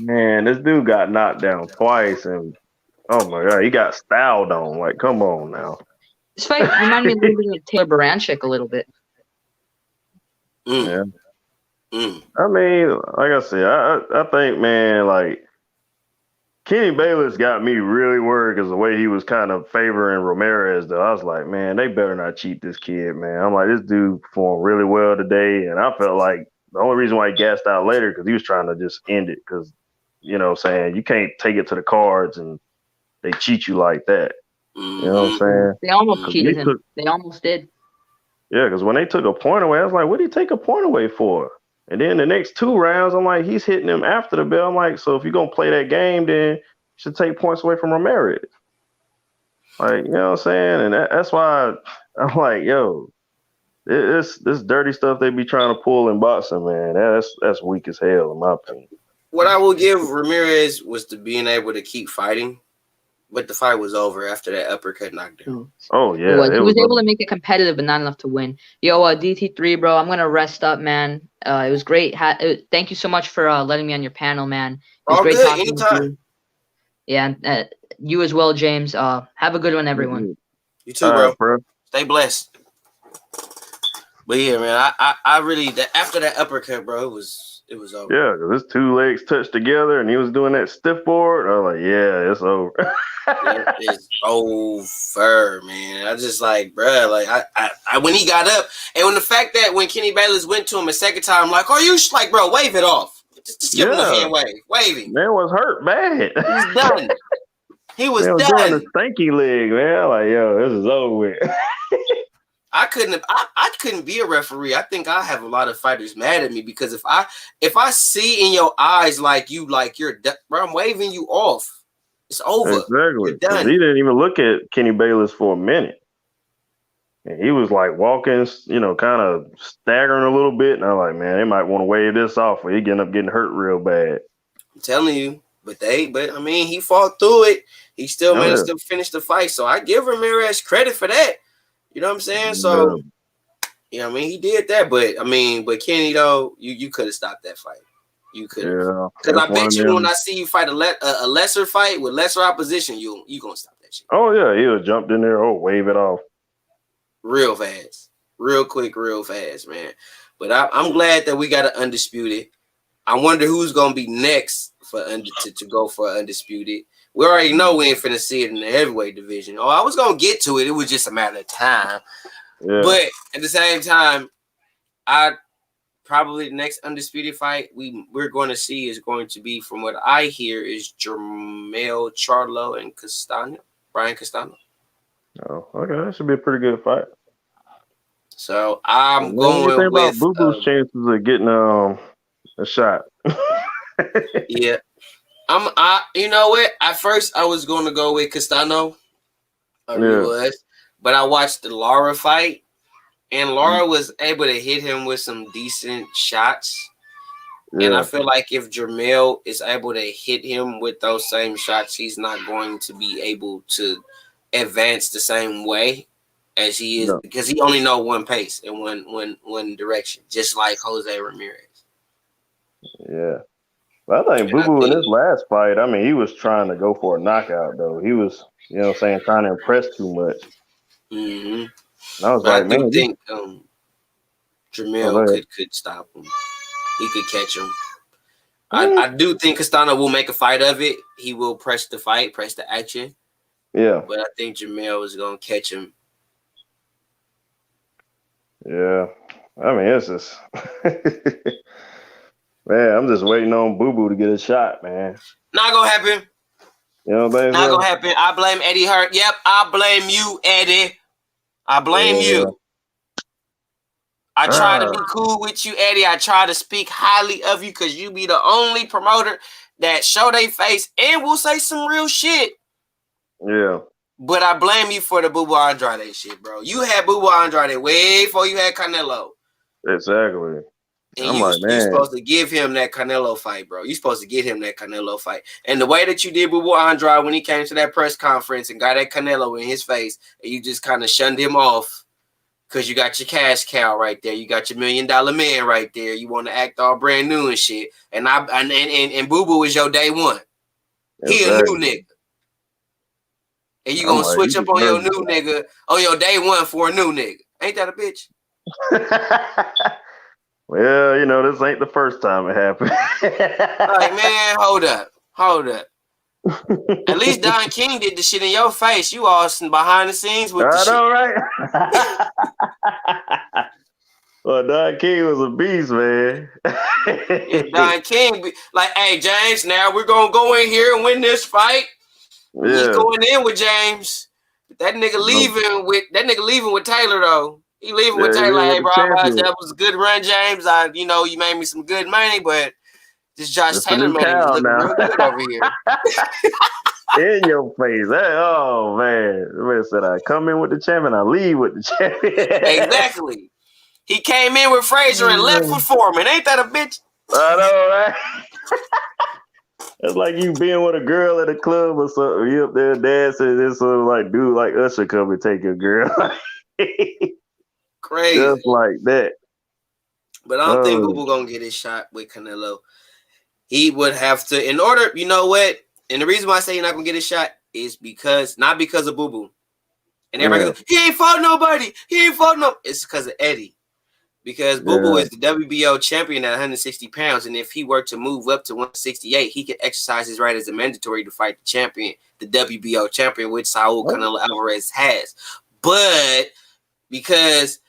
D: Man, this dude got knocked down twice, and oh my God, he got styled on. Like, come on now.
C: This fight reminded me a little bit of Taylor Baranchik a little bit.
D: Yeah. I mean, like I said, I think, man, like, Kenny Bayless got me really worried because the way he was kind of favoring Ramirez, though. I was like, man, they better not cheat this kid, man. I'm like, this dude performed really well today, and I felt like the only reason why he gassed out later because he was trying to just end it because, you know what I'm saying, you can't take it to the cards and they cheat you like that. You know what I'm saying?
C: They almost cheated him. They almost did.
D: Yeah, because when they took a point away, I was like, what did he take a point away for? And then the next 2 rounds, I'm like, he's hitting him after the bell. I'm like, so if you're going to play that game, then you should take points away from Ramirez. Like, you know what I'm saying? And that's why I'm like, yo, this dirty stuff they be trying to pull in boxing, man, that's weak as hell, in my opinion.
B: What I will give Ramirez was to being able to keep fighting, but the fight was over after that uppercut knockdown.
D: Oh, yeah.
C: He was able to make it competitive, but not enough to win. Yo, DT3, bro, I'm going to rest up, man. It was great. Thank you so much for letting me on your panel, man. It was great talking
B: anytime.
C: to you. Yeah, you as well, James. Have a good one, everyone.
B: You too, bro. Stay blessed. But yeah, man, I really, after that uppercut, bro, it was It was over.
D: Yeah, because his two legs touched together and he was doing that stiff board. I was like, yeah, it's over.
B: It's over, man. I just like, bruh, like I when he got up, and when the fact that when Kenny Bayless went to him a second time, I'm like, are you like, bro, wave it off. Just give him the hand wave him.
D: Man was hurt bad.
B: He was done. He was
D: doing
B: done.
D: the stanky leg, man. Like, yo, this is over with.
B: I couldn't be a referee. I think I have a lot of fighters mad at me because if I see in your eyes like you're done, bro, I'm waving you off. It's over.
D: Exactly.
B: You're done.
D: He didn't even look at Kenny Bayless for a minute. And he was like walking, kind of staggering a little bit. And I'm like, man, they might want to wave this off or he end up getting hurt real bad.
B: I'm telling you. But I mean, he fought through it. He still managed to finish the fight. So I give Ramirez credit for that. You know what I'm saying? So, I mean, he did that. But, I mean, Kenny, though, you could have stopped that fight. You could have.
D: Yeah.
B: Because I bet you when I see you fight a lesser fight with lesser opposition, you going to stop that shit.
D: Oh, yeah. He would have jumped in there. Wave it off.
B: Real fast. Real quick, real fast, man. But I'm glad that we got an undisputed. I wonder who's going to be next to go for undisputed. We already know we ain't finna see it in the heavyweight division. Oh, I was going to get to it. It was just a matter of time. Yeah. But at the same time, probably the next undisputed fight we're going to see is going to be, from what I hear, is Jermell Charlo and Brian Castano.
D: Oh, okay. That should be a pretty good fight.
B: So I'm going with
D: about Boo Boo's chances of getting a shot.
B: Yeah. You know what? At first I was going to go with Castano. I really was. But I watched the Lara fight, and Lara was able to hit him with some decent shots. Yeah. And I feel like if Jermell is able to hit him with those same shots, he's not going to be able to advance the same way as he is, because he only know one pace and one direction, just like Jose Ramirez. Yeah.
D: Well, I think Boo Boo in his last fight, I mean, he was trying to go for a knockout, though. He was, trying to impress too much.
B: Mm-hmm.
D: And I was like, man,
B: I think Jermell could stop him. He could catch him. I do think Castano will make a fight of it. He will press the fight, press the action.
D: Yeah.
B: But I think Jermell is going to catch him.
D: Yeah. I mean, it's just... Man, I'm just waiting on Boo Boo to get a shot, man.
B: Not going to happen.
D: You know what I'm saying?
B: Not going to happen. I blame Eddie Hurt. Yep, I blame you, Eddie. I blame you. I try to be cool with you, Eddie. I try to speak highly of you because you be the only promoter that show their face and will say some real shit.
D: Yeah.
B: But I blame you for the Boo Boo Andrade shit, bro. You had Boo Boo Andrade way before you had Canelo.
D: Exactly.
B: And you're supposed to give him that Canelo fight, bro. You're supposed to get him that Canelo fight. And the way that you did Boo Boo Andrade when he came to that press conference and got that Canelo in his face, and you just kind of shunned him off because you got your cash cow right there. You got your $1 million man right there. You want to act all brand new and shit. And Boo Boo is your day one. He a new nigga. And you going to switch up on your new nigga on your day one for a new nigga. Ain't that a bitch?
D: Well, this ain't the first time it happened.
B: Like, man, hold up. At least Don King did the shit in your face. You all behind the scenes with the shit.
D: I know, right? Well, Don King was a beast, man.
B: Don King, like, hey, James, now we're going to go in here and win this fight. Yeah. He's going in with James. That nigga leaving with Taylor, though. He leaving with Taylor. Hey, bro, that was a good run, James. You made me some good money, but this Josh Taylor money is looking real good over here.
D: In your face. Hey, oh, man. The man said, I come in with the champion, I leave with the champion.
B: Exactly. He came in with Frazier and left with Foreman. Ain't that a bitch?
D: I know, right? It's like you being with a girl at a club or something. You up there dancing, and this sort of like dude like Usher come and take your girl.
B: Crazy.
D: Just like that.
B: But I don't think Boo Boo gonna get his shot with Canelo. He would have to, in order, you know what? And the reason why I say he's not gonna get his shot is not because of Boo Boo. And everybody goes, he ain't fought nobody. It's because of Eddie. because Boo Boo is the WBO champion at 160 pounds, and if he were to move up to 168, he could exercise his right as a mandatory to fight the champion, the WBO champion, which Saul Canelo Alvarez has. But because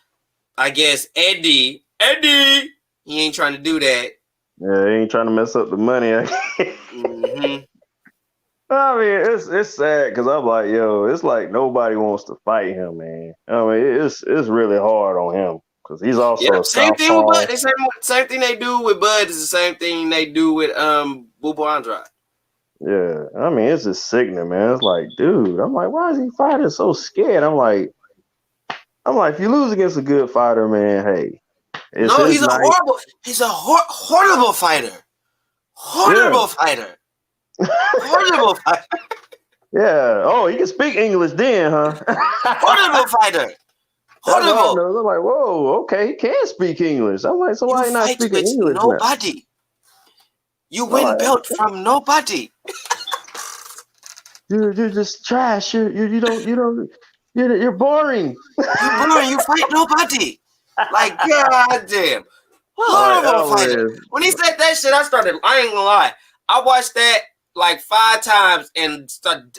B: I guess Eddie, he ain't trying to do that.
D: Yeah, he ain't trying to mess up the money.
B: Mm-hmm.
D: I mean, it's sad because I'm like, yo, it's like nobody wants to fight him, man. I mean, it's really hard on him because he's also a
B: same thing with
D: southpaw.
B: Bud. Same thing they do with Bud is the same thing they do with Boo Boo Andrade.
D: Yeah, I mean, it's just sickening, man. It's like, dude, I'm like, why is he fighting so scared? I'm like, if you lose against a good fighter, man, hey, it's
B: no,
D: he's
B: a horrible fighter. Horrible fighter. Horrible fighter.
D: Yeah. Oh, he can speak English then, huh?
B: Horrible fighter. Horrible.
D: I'm like, whoa, okay, he can speak English. I'm like, so why you not speaking English?
B: Nobody. Now? You win belt from nobody.
D: You're just trash. You're boring. You're boring.
B: You fight nobody. Like, goddamn. Horrible fighter. When he said that shit, I ain't gonna lie. I watched that like 5 times and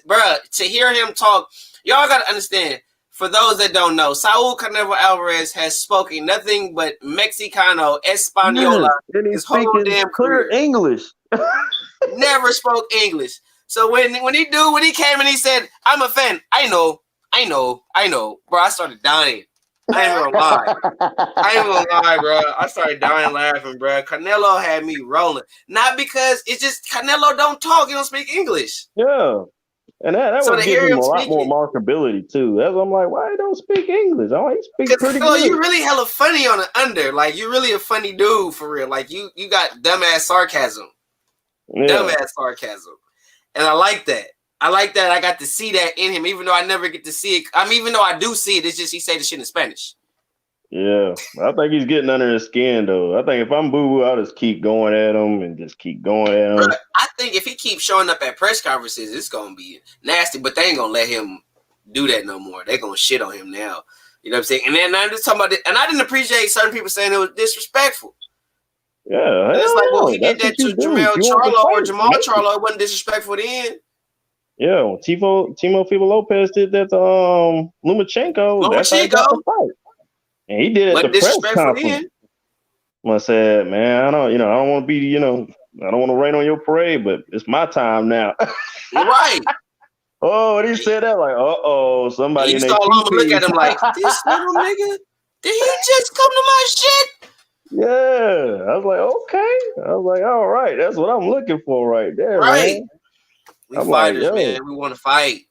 B: bruh, to hear him talk, y'all gotta understand. For those that don't know, Saul Canelo Alvarez has spoken nothing but Mexicano, Española his whole damn career.
D: English.
B: Never spoke English. So when he came and he said, "I'm a fan," I know, bro. I started dying. I ain't gonna lie, bro. I started dying laughing, bro. Canelo had me rolling. Not because it's just Canelo don't talk, he don't speak English.
D: Yeah. And that would give him a lot more marketability too. That's I'm like, why he don't speak English? Oh, he speaks pretty good.
B: You really hella funny on the under. Like you really a funny dude for real. Like you got dumbass sarcasm. Yeah. Dumbass sarcasm. And I like that. I got to see that in him, even though I never get to see it. I mean, even though I do see it, it's just he say the shit in Spanish.
D: Yeah. I think he's getting under his skin though. I think if I'm Boo Boo, I'll just keep going at him and just keep going at him.
B: Bro, I think if he keeps showing up at press conferences, it's gonna be nasty, but they ain't gonna let him do that no more. They're gonna shit on him now. You know what I'm saying? And then I'm just talking about it, and I didn't appreciate certain people saying it was disrespectful.
D: Yeah.
B: It's like, well, he did that to Jamal Charlo. It wasn't disrespectful then.
D: Yeah, when Timo Lopez did that to Lomachenko. That's how he got the fight. And he did it at the press conference. I said, man, I don't want to be, I don't want to rain on your parade, but it's my time now.
B: Right.
D: Oh, and he said that like, somebody.
B: And you saw Loma look at him like, this little nigga, did he just come to my shit?
D: Yeah. I was like, okay. I was like, all right, that's what I'm looking for right there,
B: right.
D: Man.
B: We fighters, man. We want to fight.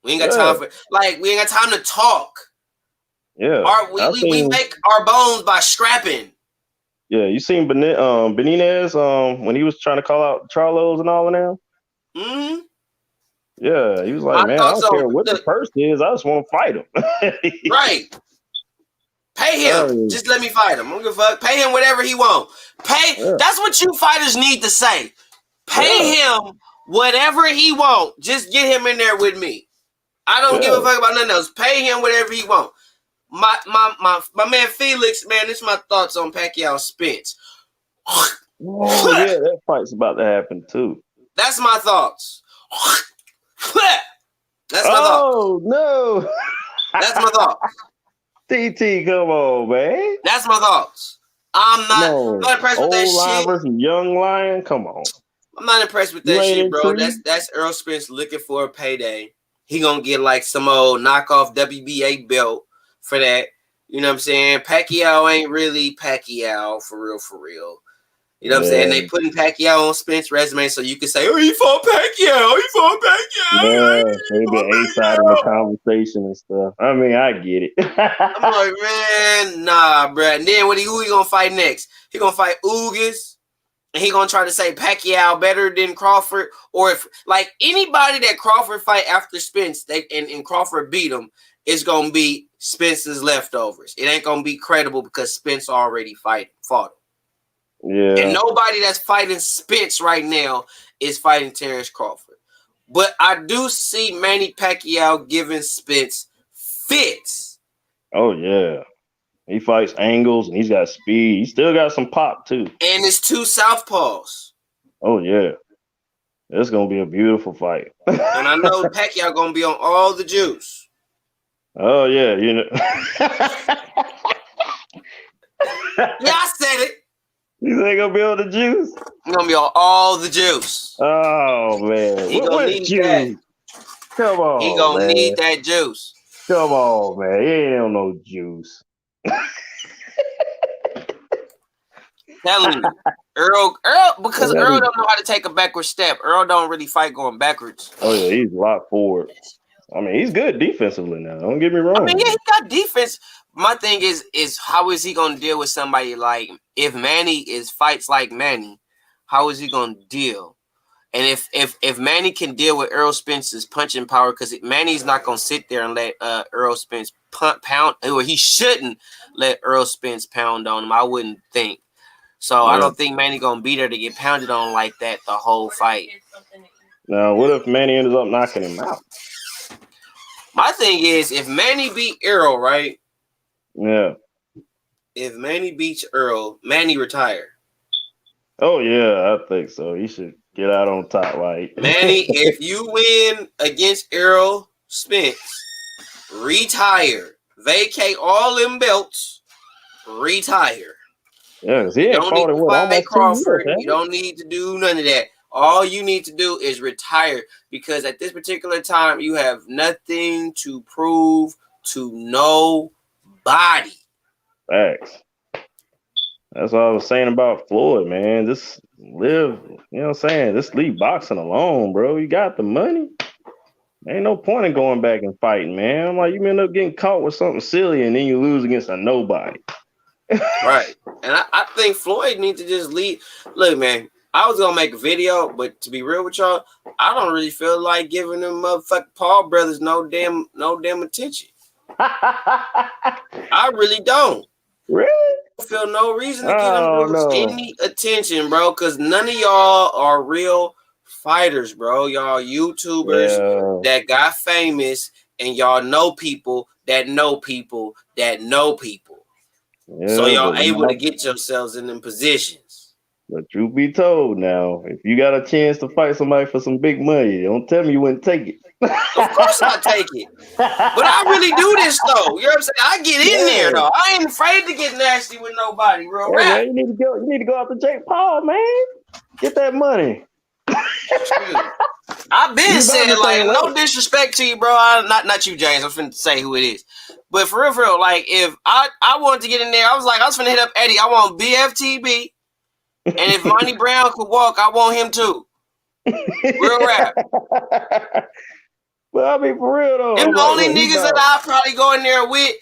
B: We ain't got time we ain't got time to talk.
D: Yeah.
B: We make our bones by scrapping.
D: Yeah, you seen Benitez when he was trying to call out Charlos and all of them?
B: Mm-hmm.
D: Yeah, he was like, man, I don't care what the person is. I just want to fight him.
B: Right. Pay him. Just let me fight him. I don't give a fuck. Pay him whatever he want. That's what you fighters need to say. Pay him whatever he want. Just get him in there with me. I don't give a fuck about nothing else. Pay him whatever he want. My man Felix, man, this is my thoughts on Pacquiao Spence.
D: Oh, yeah, that fight's about to happen too.
B: That's my thoughts. That's my thoughts.
D: Oh no.
B: That's my thoughts.
D: TT, come on, man.
B: That's my thoughts. I'm not impressed with that
D: Lion
B: shit.
D: Versus young lion, come on.
B: I'm not impressed with that shit, bro. That's Errol Spence looking for a payday. He gonna get like some old knockoff WBA belt for that. You know what I'm saying? Pacquiao ain't really Pacquiao for real. You know what I'm saying? They putting Pacquiao on Spence's resume so you can say, oh, he fought Pacquiao.
D: Yeah, they've been A-side in the conversation and stuff. I mean, I get it.
B: I'm like, man, nah, bro. And then who he gonna fight next? He gonna fight Ugas, and he gonna try to say Pacquiao better than Crawford, or if like anybody that Crawford fight after Spence, and Crawford beat him, is gonna be Spence's leftovers. It ain't gonna be credible because Spence already fought him.
D: Yeah.
B: And nobody that's fighting Spence right now is fighting Terrence Crawford. But I do see Manny Pacquiao giving Spence fits.
D: Oh, yeah. He fights angles and he's got speed. He still got some pop too.
B: And it's 2 southpaws.
D: Oh yeah, it's gonna be a beautiful fight.
B: And I know Pacquiao gonna be on all the juice.
D: Oh yeah, you know.
B: Yeah, I said it.
D: You think gonna be on the juice?
B: He's gonna be on all the juice.
D: Oh man,
B: He gonna need
D: juice?
B: that.
D: Come on,
B: He gonna
D: man.
B: need that juice.
D: Come on, man. He ain't on no juice.
B: Telling you, Errol, because Errol don't know how to take a backward step. Errol don't really fight going backwards.
D: Oh yeah, he's a lot forward. I mean, he's good defensively now. Don't get me wrong.
B: I mean, yeah, he got defense. My thing is how is he gonna deal with somebody like if Manny fights like Manny? How is he gonna deal? And if Manny can deal with Errol Spence's punching power, because Manny's not gonna sit there and let Errol Spence pound, or he shouldn't let Errol Spence pound on him. I wouldn't think. So yeah. I don't think Manny gonna be there to get pounded on like that the whole fight.
D: Now, what if Manny ends up knocking him out?
B: My thing is, if Manny beat Errol, right?
D: Yeah.
B: If Manny beats Errol, Manny retire.
D: Oh yeah, I think so. He should get out on top, like
B: Manny. If you win against Errol Spence, retire, vacate all them belts, retire.
D: Yeah, because he ain't fought in what, almost
B: Crawford.
D: 2 years.
B: You don't need to do none of that. All you need to do is retire, because at this particular time you have nothing to prove to nobody.
D: Facts. That's what I was saying about Floyd, man. Just live, you know what I'm saying? Just leave boxing alone, bro. You got the money. Ain't no point in going back and fighting, man. I'm like, you end up getting caught with something silly and then you lose against a nobody.
B: Right. And I think Floyd needs to just leave. Look, man, I was going to make a video, but to be real with y'all, I don't really feel like giving them motherfucking Paul brothers no damn attention. I really don't.
D: Really?
B: I feel no reason to give them any attention, bro, because none of y'all are real fighters, bro. Y'all YouTubers that got famous, and y'all know people that know people that know people. Yeah, so y'all able to get yourselves in them positions.
D: But truth be told, now, if you got a chance to fight somebody for some big money, don't tell me you wouldn't take it.
B: Of course I take it. But I really do this, though. You know what I'm saying? I get in there, though. I ain't afraid to get nasty with nobody, real rap.
D: Man, you need to go after Jake Paul, man. Get that money.
B: I've been saying, like, no disrespect to you, bro. Not you, James. I'm finna say who it is. But for real, like, if I wanted to get in there, I was finna hit up Eddie. I want BFTB. And if Monty Brown could walk, I want him too. Real rap.
D: But I mean, for real though.
B: Them the only niggas that I'll probably go in there with.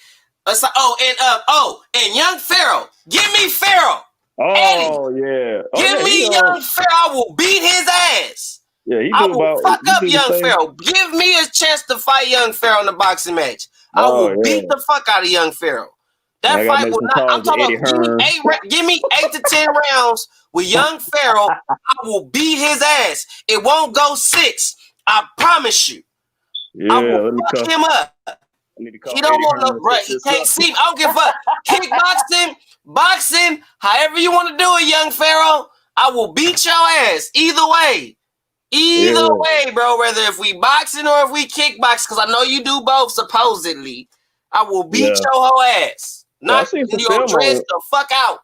B: And Young Pharaoh. Give me Pharaoh.
D: Oh,
B: Eddie.
D: Yeah.
B: Give me Young Pharaoh. I will beat his ass.
D: Yeah,
B: I will fuck up Young Pharaoh. Give me a chance to fight Young Pharaoh in the boxing match. I will beat the fuck out of Young Pharaoh. That fight will not. I'm talking about give me 8 to 10 rounds with Young Pharaoh. I will beat his ass. It won't go 6. I promise you.
D: Yeah,
B: I will fuck him up. He don't want no right. He can't see me. I don't give a fuck. Kickboxing, boxing, however you want to do it, Young Pharaoh. I will beat your ass either way. Either way, bro. Whether if we boxing or if we kickbox, because I know you do both supposedly. I will beat your whole ass. Not you dress the fuck out.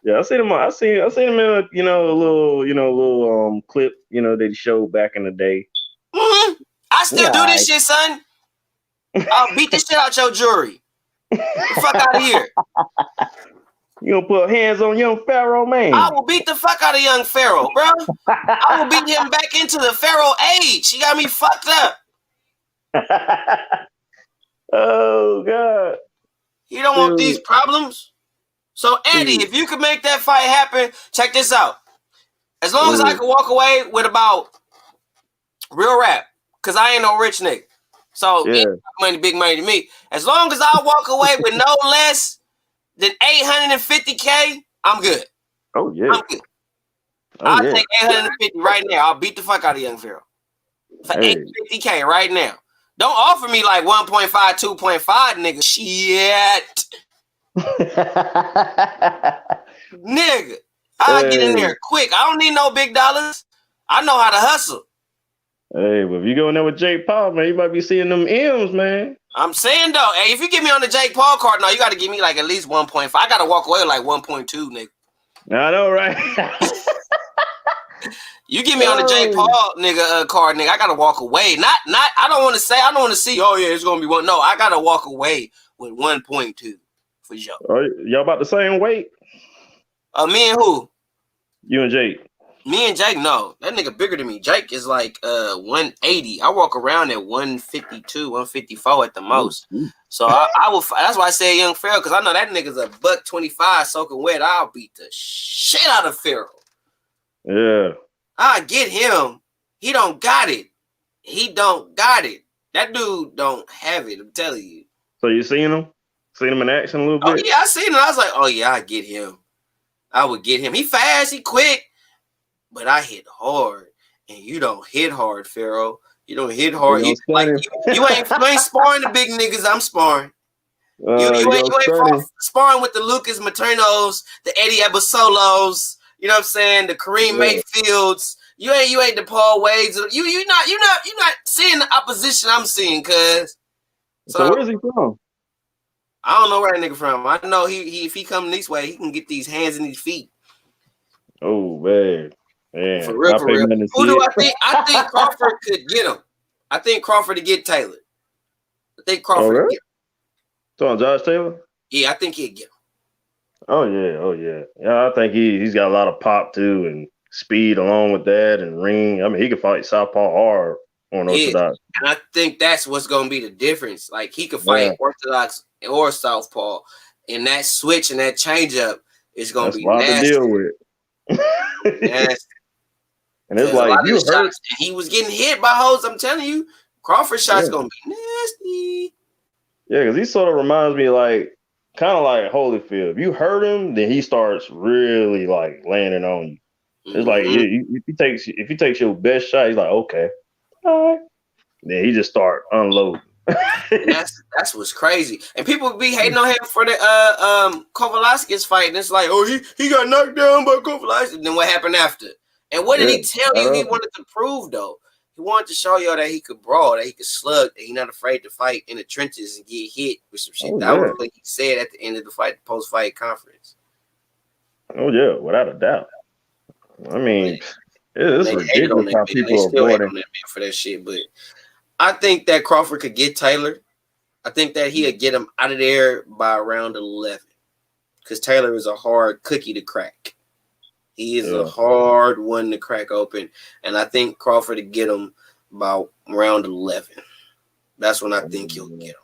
D: Yeah, I seen him. I seen him in a little clip that he showed back in the day.
B: Mm-hmm. I still do this shit, son. I'll beat the shit out your jury. Get the fuck out of here.
D: You gonna put hands on Young Pharaoh, man?
B: I will beat the fuck out of Young Pharaoh, bro. I will beat him back into the Pharaoh age. He got me fucked up.
D: Oh God.
B: You don't want these problems. So Andy, if you could make that fight happen, check this out. As long as I can walk away with about real rap, because I ain't no rich nigga. So big money to me. As long as I walk away with no less than $850K, I'm good.
D: Oh yeah.
B: I'm good. I'll take 850 right now. I'll beat the fuck out of Young Pharaoh. For $850K right now. Don't offer me like 1.5, 2.5, nigga. Shit. Nigga, I'll get in there quick. I don't need no big dollars. I know how to hustle.
D: Hey, but if you go in there with Jake Paul, man, you might be seeing them M's, man.
B: I'm saying though, hey, if you get me on the Jake Paul card, now you got to give me like at least 1.5. I got to walk away with like 1.2, nigga.
D: I know, right?
B: You get me on the Jake Paul nigga card, nigga. I got to walk away. Not. I don't want to see. Oh yeah, it's gonna be one. No, I got to walk away with 1.2 for sure.
D: Y'all about the same weight?
B: Me and who?
D: You and Jake.
B: Me and Jake, no. That nigga bigger than me. Jake is like 180. I walk around at 152, 154 at the most. So I will. That's why I say Young Pharaoh, because I know that nigga's a $125 soaking wet. I'll beat the shit out of Pharaoh.
D: Yeah.
B: I get him. He don't got it. He don't got it. That dude don't have it. I'm telling you.
D: So you seen him? Seen him in action a little bit?
B: Oh yeah, I seen him. I was like, oh yeah, I get him. I would get him. He fast. He quick. But I hit hard, and you don't hit hard, Pharaoh. You don't hit hard. You ain't sparring the big niggas. I'm sparring. You ain't sparring with the Lucas Maternos, the Eddie Abasolos. You know what I'm saying? The Kareem Mayfields. You ain't the Paul Wades. You're not seeing the opposition I'm seeing, cuz.
D: So where's he from?
B: I don't know where that nigga from. I know he if he come this way, he can get these hands and these feet.
D: Oh man. Man,
B: for real. Who do I think? I think Crawford could get him. I think Crawford to get Taylor. I think Crawford to get him.
D: So on Josh Taylor?
B: Yeah, I think he'd get him.
D: Oh yeah. Yeah, I think he's got a lot of pop too and speed along with that and ring. I mean, he could fight southpaw hard on orthodox.
B: And I think that's what's gonna be the difference. Like he could fight orthodox or southpaw, and that switch and that changeup is gonna be nasty.
D: To deal with.
B: Nasty.
D: And it's like you heard
B: he was getting hit by hoes. I'm telling you, Crawford shots gonna be nasty.
D: Yeah, because he sort of reminds me like kind of like Holyfield. If you hurt him, then he starts really like landing on you. It's like if he takes your best shot, he's like, okay, all right. Then he just start unloading.
B: that's what's crazy. And people be hating on him for the Kovalevskis fight. And it's like, oh, he got knocked down by Kovalevskis. Then what happened after? And what did he tell you he wanted to prove, though? He wanted to show y'all that he could brawl, that he could slug, that he's not afraid to fight in the trenches and get hit with some shit. That was what he said at the end of the fight, the post-fight conference.
D: Oh, yeah, without a doubt. I mean, it's ridiculous how people avoid him
B: for that shit. But I think that Crawford could get Taylor. I think that he'll get him out of there by round 11 because Taylor is a hard cookie to crack. He is a hard one to crack open, and I think Crawford to get him by round 11. That's when I think he'll get him.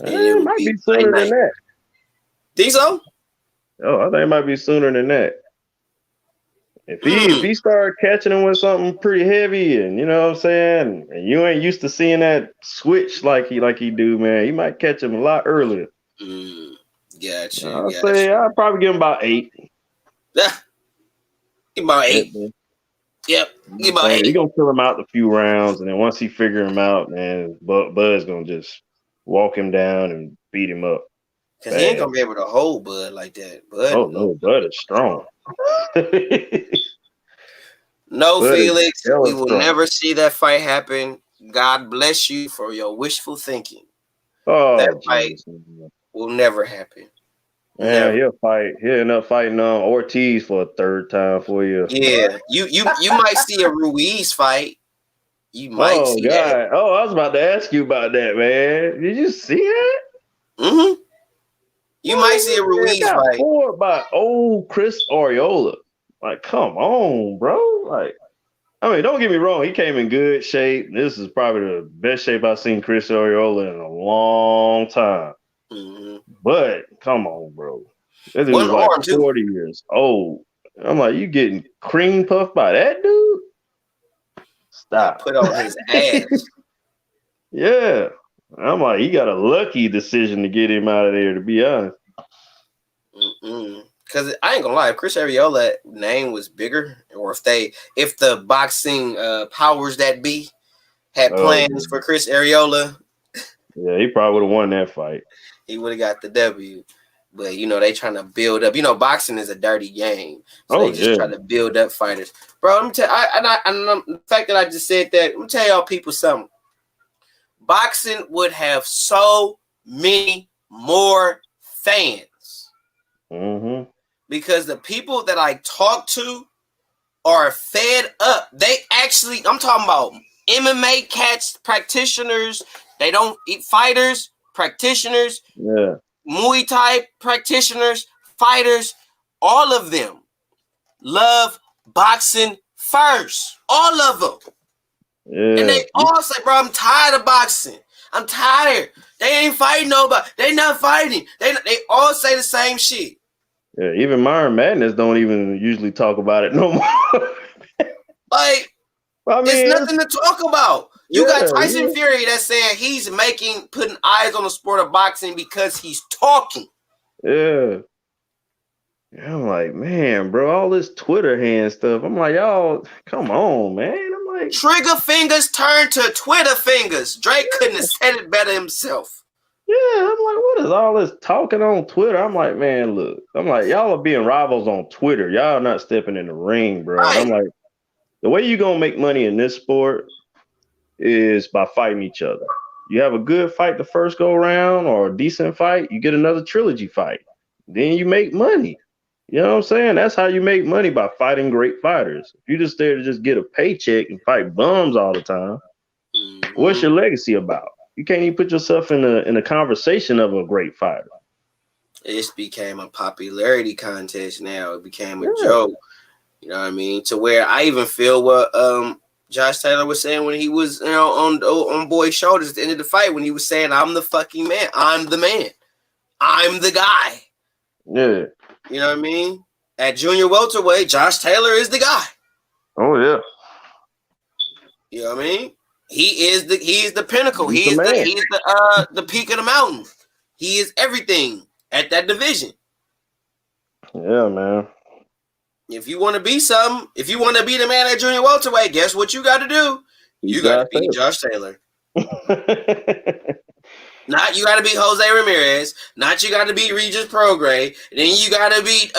D: It might be sooner than that.
B: Think so?
D: Oh, I think it might be sooner than that. If he started catching him with something pretty heavy, and you know what I'm saying, and you ain't used to seeing that switch like he do, man, he might catch him a lot earlier.
B: Gotcha.
D: I'd probably give him about 8.
B: Yeah, give him about 8. Yep, give him about 8.
D: He gonna fill him out a few rounds, and then once he figure him out, man, Bud's gonna just walk him down and beat him up.
B: Cause he ain't gonna be able to hold Bud like that.
D: Bud is strong.
B: No, Felix, we will never see that fight happen. God bless you for your wishful thinking. That fight will never happen.
D: Man, he'll end up fighting Ortiz for a third time for you.
B: Yeah, you might see a Ruiz fight. You might see that.
D: Oh, I was about to ask you about that, man. Did you see that?
B: Mm-hmm. You might see a Ruiz fight.
D: Poured by old Chris Arreola. Like, come on, bro. Like, I mean, don't get me wrong. He came in good shape. This is probably the best shape I've seen Chris Arreola in a long time.
B: Mm-hmm.
D: But come on, bro. This dude was like 40 years old. I'm like, you getting cream puffed by that dude? Stop.
B: Put on his ass.
D: Yeah. I'm like, he got a lucky decision to get him out of there, to be honest.
B: Because I ain't gonna lie, if Chris Arreola name was bigger, or if the boxing powers that be had plans for Chris Arreola,
D: yeah, he probably would have won that fight.
B: He would have got the W. But, they trying to build up. Boxing is a dirty game. So they just try to build up fighters. Bro, let me tell you, the fact that I just said that, let me tell y'all people something. Boxing would have so many more fans.
D: Mm-hmm.
B: Because the people that I talk to are fed up. I'm talking about MMA practitioners. They don't eat fighters, practitioners.
D: Yeah.
B: Muay Thai practitioners, fighters, all of them love boxing first. All of them.
D: Yeah.
B: And they all say, bro, I'm tired of boxing. I'm tired. They ain't fighting nobody. They not fighting. They all say the same shit.
D: Yeah, even Myron Madness don't even usually talk about it no more.
B: Like, it's nothing to talk about. You got Tyson Fury that's saying he's putting eyes on the sport of boxing because he's talking.
D: Yeah. I'm like, man, bro, all this Twitter hand stuff. I'm like, y'all, come on, man. I'm like,
B: trigger fingers turn to Twitter fingers. Drake couldn't have said it better himself.
D: Yeah, I'm like, what is all this talking on Twitter? I'm like, man, look. I'm like, y'all are being rivals on Twitter. Y'all not stepping in the ring, bro.
B: Right.
D: I'm like, the way you gonna make money in this sport is by fighting each other. You have a good fight the first go round or a decent fight, you get another trilogy fight. Then you make money. You know what I'm saying? That's how you make money, by fighting great fighters. If you just there to just get a paycheck and fight bums all the time, what's your legacy about? You can't even put yourself in a conversation of a great fighter.
B: It just became a popularity contest now. It became a joke. You know what I mean? To where I even feel what Josh Taylor was saying when he was on Boy's shoulders at the end of the fight, when he was saying, I'm the fucking man. I'm the man. I'm the guy.
D: Yeah.
B: You know what I mean? At junior welterweight, Josh Taylor is the guy.
D: Oh yeah.
B: You know what I mean? He is the pinnacle.
D: He's
B: He is the peak of the mountain. He is everything at that division.
D: Yeah, man.
B: If you want to be something, if you want to be the man at junior welterweight, guess what you got to do? You got to beat Josh Taylor. Not you got to beat Jose Ramirez. Not you got to beat Regis Prograis. Then you got to beat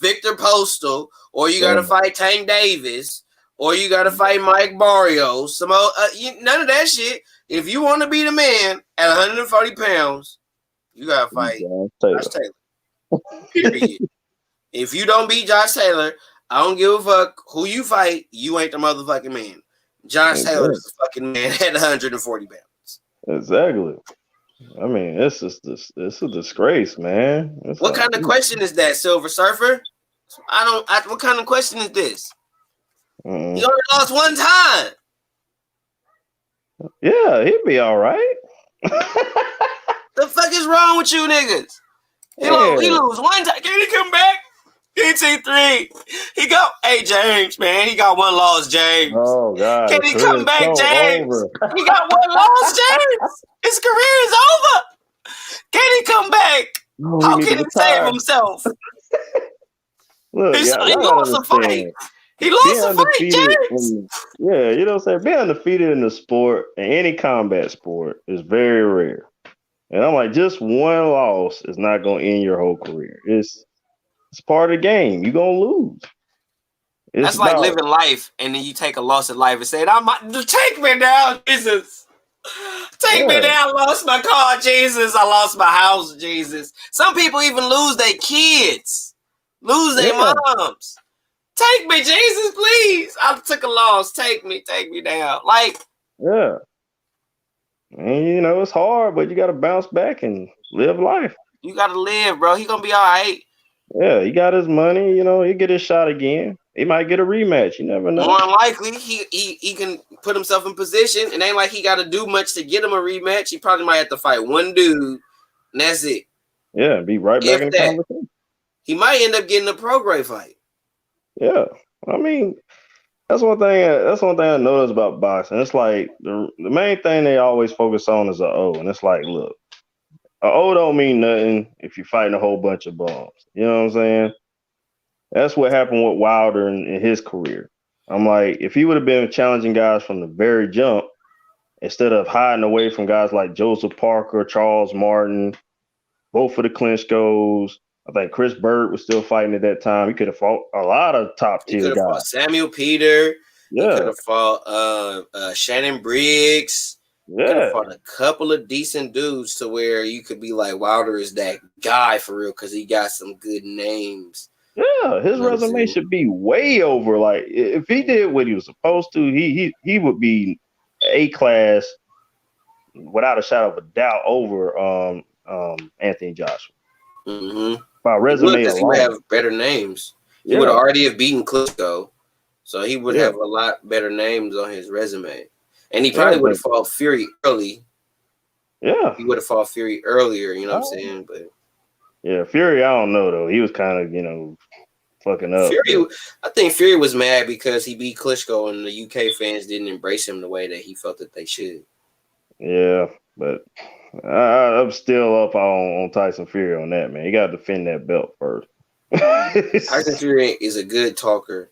B: Victor Postal, or you got to fight Tank Davis, or you got to fight Mike Barrios. None of that shit. If you want to be the man at 140 pounds, you got to fight Josh Taylor. Period. If you don't beat Josh Taylor, I don't give a fuck who you fight. You ain't the motherfucking man. Josh Taylor is the fucking man at 140 pounds.
D: Exactly. I mean, it's a disgrace, man.
B: What kind of question is that, Silver Surfer? What kind of question is this? He only lost one time.
D: Yeah, he'd be all right.
B: The fuck is wrong with you niggas? He lose one time. Can he come back? PT3. Hey James, man, he got one loss, James.
D: Oh God.
B: Can he come back, James? He got one loss, James. His career is over. Can he come back? How can he save himself?
D: Look,
B: he lost a fight. He lost a fight, James.
D: Yeah, you know what I'm saying? Being undefeated in the sport, in any combat sport, is very rare. And I'm like, just one loss is not going to end your whole career. It's part of the game. You're going to lose.
B: That's like living life, and then you take a loss in life and say, take me down, Jesus. Take me down. I lost my car, Jesus. I lost my house, Jesus. Some people even lose their kids, lose their moms. Take me, Jesus, please. I took a loss. Take me down. Like,
D: yeah. And, it's hard, but you got to bounce back and live life.
B: You got to live, bro. He going to be all right.
D: Yeah, he got his money. He'll get his shot again. He might get a rematch. You never know.
B: More than likely, he can put himself in position. It ain't like he got to do much to get him a rematch. He probably might have to fight one dude, and that's it.
D: Yeah, be right back in the conversation.
B: He might end up getting a Prograis fight.
D: Yeah, I mean, that's one thing I noticed about boxing. It's like the main thing they always focus on is an O, and it's like, look, an O don't mean nothing if you're fighting a whole bunch of bums. You know what I'm saying? That's what happened with Wilder in his career. I'm like, if he would have been challenging guys from the very jump instead of hiding away from guys like Joseph Parker, Charles Martin, both of the Klitschko's. I think Chris Bird was still fighting at that time. He could have fought a lot of top
B: He
D: tier
B: could have fought
D: guys.
B: Samuel Peter. He could
D: Yeah,
B: have fought Shannon Briggs. Could have
D: yeah,
B: fought a couple of decent dudes to where you could be like, Wilder is that guy for real because he got some good names.
D: yeah. His
B: You know what I'm
D: resume
B: saying?
D: should be way over. Like if he did what he was supposed to, he would be A class without a shadow of a doubt over Anthony Joshua
B: Mm-hmm.
D: by
B: He would
D: resume
B: because he would
D: alone.
B: have better names. He would
D: Yeah,
B: already have beaten Klitschko, so he would
D: yeah,
B: have a lot better names on his resume. And he
D: yeah,
B: probably would
D: but
B: have fought Fury early.
D: yeah.
B: He would have fought Fury earlier, you know what I'm saying? But
D: Yeah, Fury, I don't know though. He was kind of, fucking up.
B: Fury, I think Fury was mad because he beat Klitschko and the UK fans didn't embrace him the way that he felt that they should.
D: Yeah, but I'm still up on Tyson Fury on that, man. He got to defend that belt first.
B: Tyson Fury is a good talker.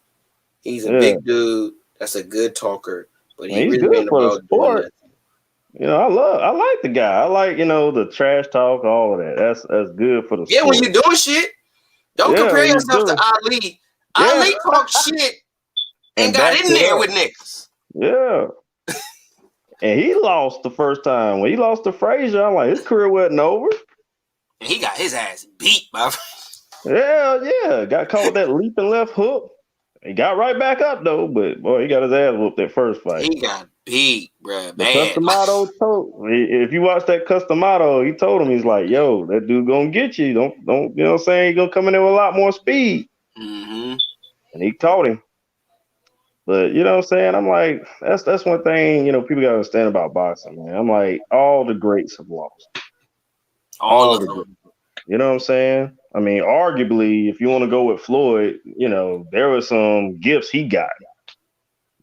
B: He's a
D: Yeah,
B: big dude. That's a good talker, but
D: man,
B: he
D: he's
B: really
D: good
B: ain't
D: for the
B: about doing
D: sport.
B: nothing.
D: I like the guy. I like, the trash talk, all of that. That's good for the
B: Yeah, when
D: sport.
B: you're doing shit, don't
D: Yeah,
B: compare
D: when you
B: yourself to
D: do.
B: Ali.
D: Yeah,
B: Ali talked shit and
D: and
B: got
D: backed
B: in
D: it
B: there
D: up.
B: with niggas.
D: Yeah. And he lost the first time. When he lost to Frazier, I'm like, his career wasn't over.
B: And he got his ass beat by.
D: Yeah. Got caught with that leaping left hook. He got right back up though, but boy, he got his ass whooped that first fight.
B: He got beat, bruh,
D: The
B: bad.
D: Customato if you watch that Customato, he told him, he's like, yo, that dude gonna get you. Don't, you know what I'm saying? He gonna come in there with a lot more speed.
B: Mm-hmm.
D: And he caught him. But you know what I'm saying? I'm like, that's one thing, people gotta understand about boxing, man. I'm like, all the greats have lost.
B: All
D: All
B: of
D: the
B: them.
D: greats. You know what I'm saying? I mean, arguably, if you want to go with Floyd, there were some gifts he got.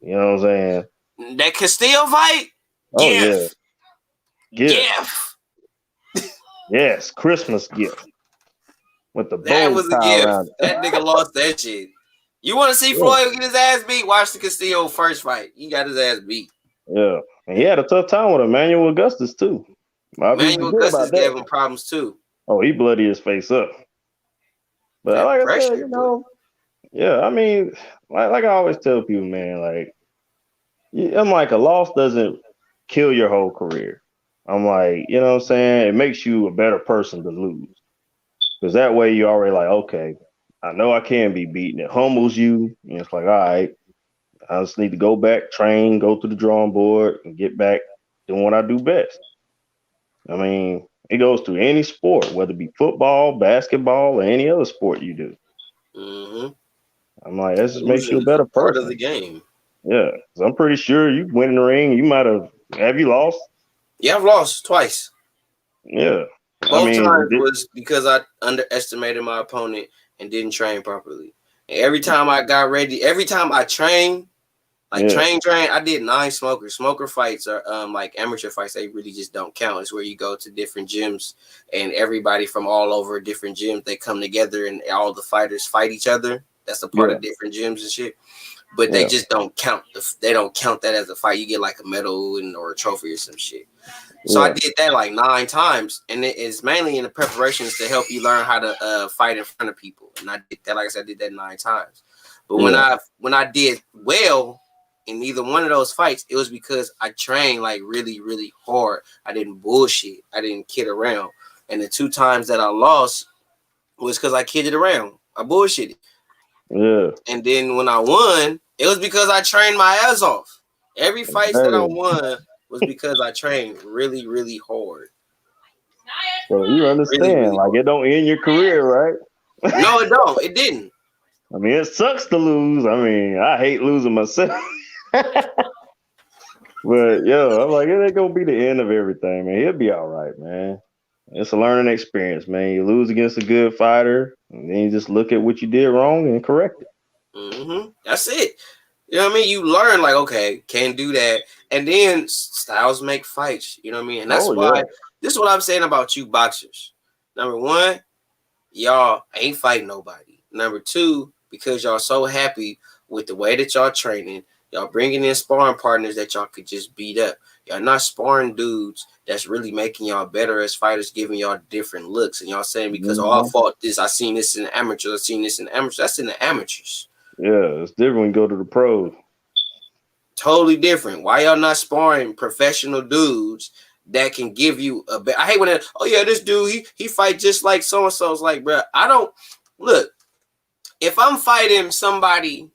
D: You know what I'm saying?
B: That Castillo fight?
D: Oh, yeah.
B: Gift.
D: Yes, Christmas gift. With the
B: That
D: bow
B: was a
D: tie
B: gift.
D: around it.
B: That nigga lost that shit. You want to see Floyd get his ass beat? Watch the Castillo first fight. He got his ass beat.
D: Yeah. And he had a tough time with Emmanuel Augustus, too. A lot of people
B: Emmanuel
D: forget
B: Augustus
D: about that.
B: gave him problems, too.
D: Oh, he bloodied his face up. But
B: That
D: like I
B: pressure,
D: said, yeah, I mean, like I always tell people, man, like, I'm like, a loss doesn't kill your whole career. I'm like, you know what I'm saying? It makes you a better person to lose. Because that way you're already like, okay, I know I can be beaten. It humbles you. And it's like, all right, I just need to go back, train, go to the drawing board, and get back doing what I do best. I mean, it goes through any sport, whether it be football, basketball, or any other sport you do.
B: Mm-hmm.
D: I'm like, that just makes you
B: Losing
D: a
B: is a
D: better
B: part
D: person.
B: of the game.
D: Yeah, 'cause I'm pretty sure you went in the ring. You might have you lost?
B: Yeah, I've lost twice.
D: Yeah.
B: Both times was because I underestimated my opponent and didn't train properly. And every time I got ready, every time I trained, train, I did 9 smokers. Smoker fights are like amateur fights. They really just don't count. It's where you go to different gyms and everybody from all over different gyms, they come together and all the fighters fight each other. That's a part of different gyms and shit. But they just don't count. They don't count that as a fight. You get like a medal or a trophy or some shit. So I did that like 9 times, and it is mainly in the preparations to help you learn how to fight in front of people. And I did that, like I said, I did that 9 times. But when I did well in either one of those fights, it was because I trained like really, really hard. I didn't bullshit. I didn't kid around. And the 2 times that I lost was because I kidded around. I bullshitted.
D: Yeah.
B: And then when I won, it was because I trained my ass off. Every fight that I won was because I trained really, really hard.
D: So you understand, really, really like hard. It don't end your career, right?
B: No, it don't. It didn't.
D: I mean, it sucks to lose. I mean, I hate losing myself. But I'm like, it ain't gonna be the end of everything, man. He'll be all right, man. It's a learning experience, man. You lose against a good fighter, and then you just look at what you did wrong and correct it.
B: Mm-hmm. That's it. You know what I mean? You learn, like, okay, can't do that. And then styles make fights. You know what I mean? And that's why this is what I'm saying about you boxers. Number 1, y'all ain't fighting nobody. Number 2, because y'all so happy with the way that y'all training, Y'all bringing in sparring partners that y'all could just beat up. Y'all not sparring dudes that's really making y'all better as fighters, giving y'all different looks. And y'all saying because I fought this, I seen this in the amateurs, I seen this in the amateurs. That's in the amateurs.
D: Yeah, it's different when you go to the pros.
B: Totally different. Why y'all not sparring professional dudes that can give you a I hate when that, oh yeah, this dude, he fight just like so-and-so. It's like, bro, I don't look, if I'm fighting somebody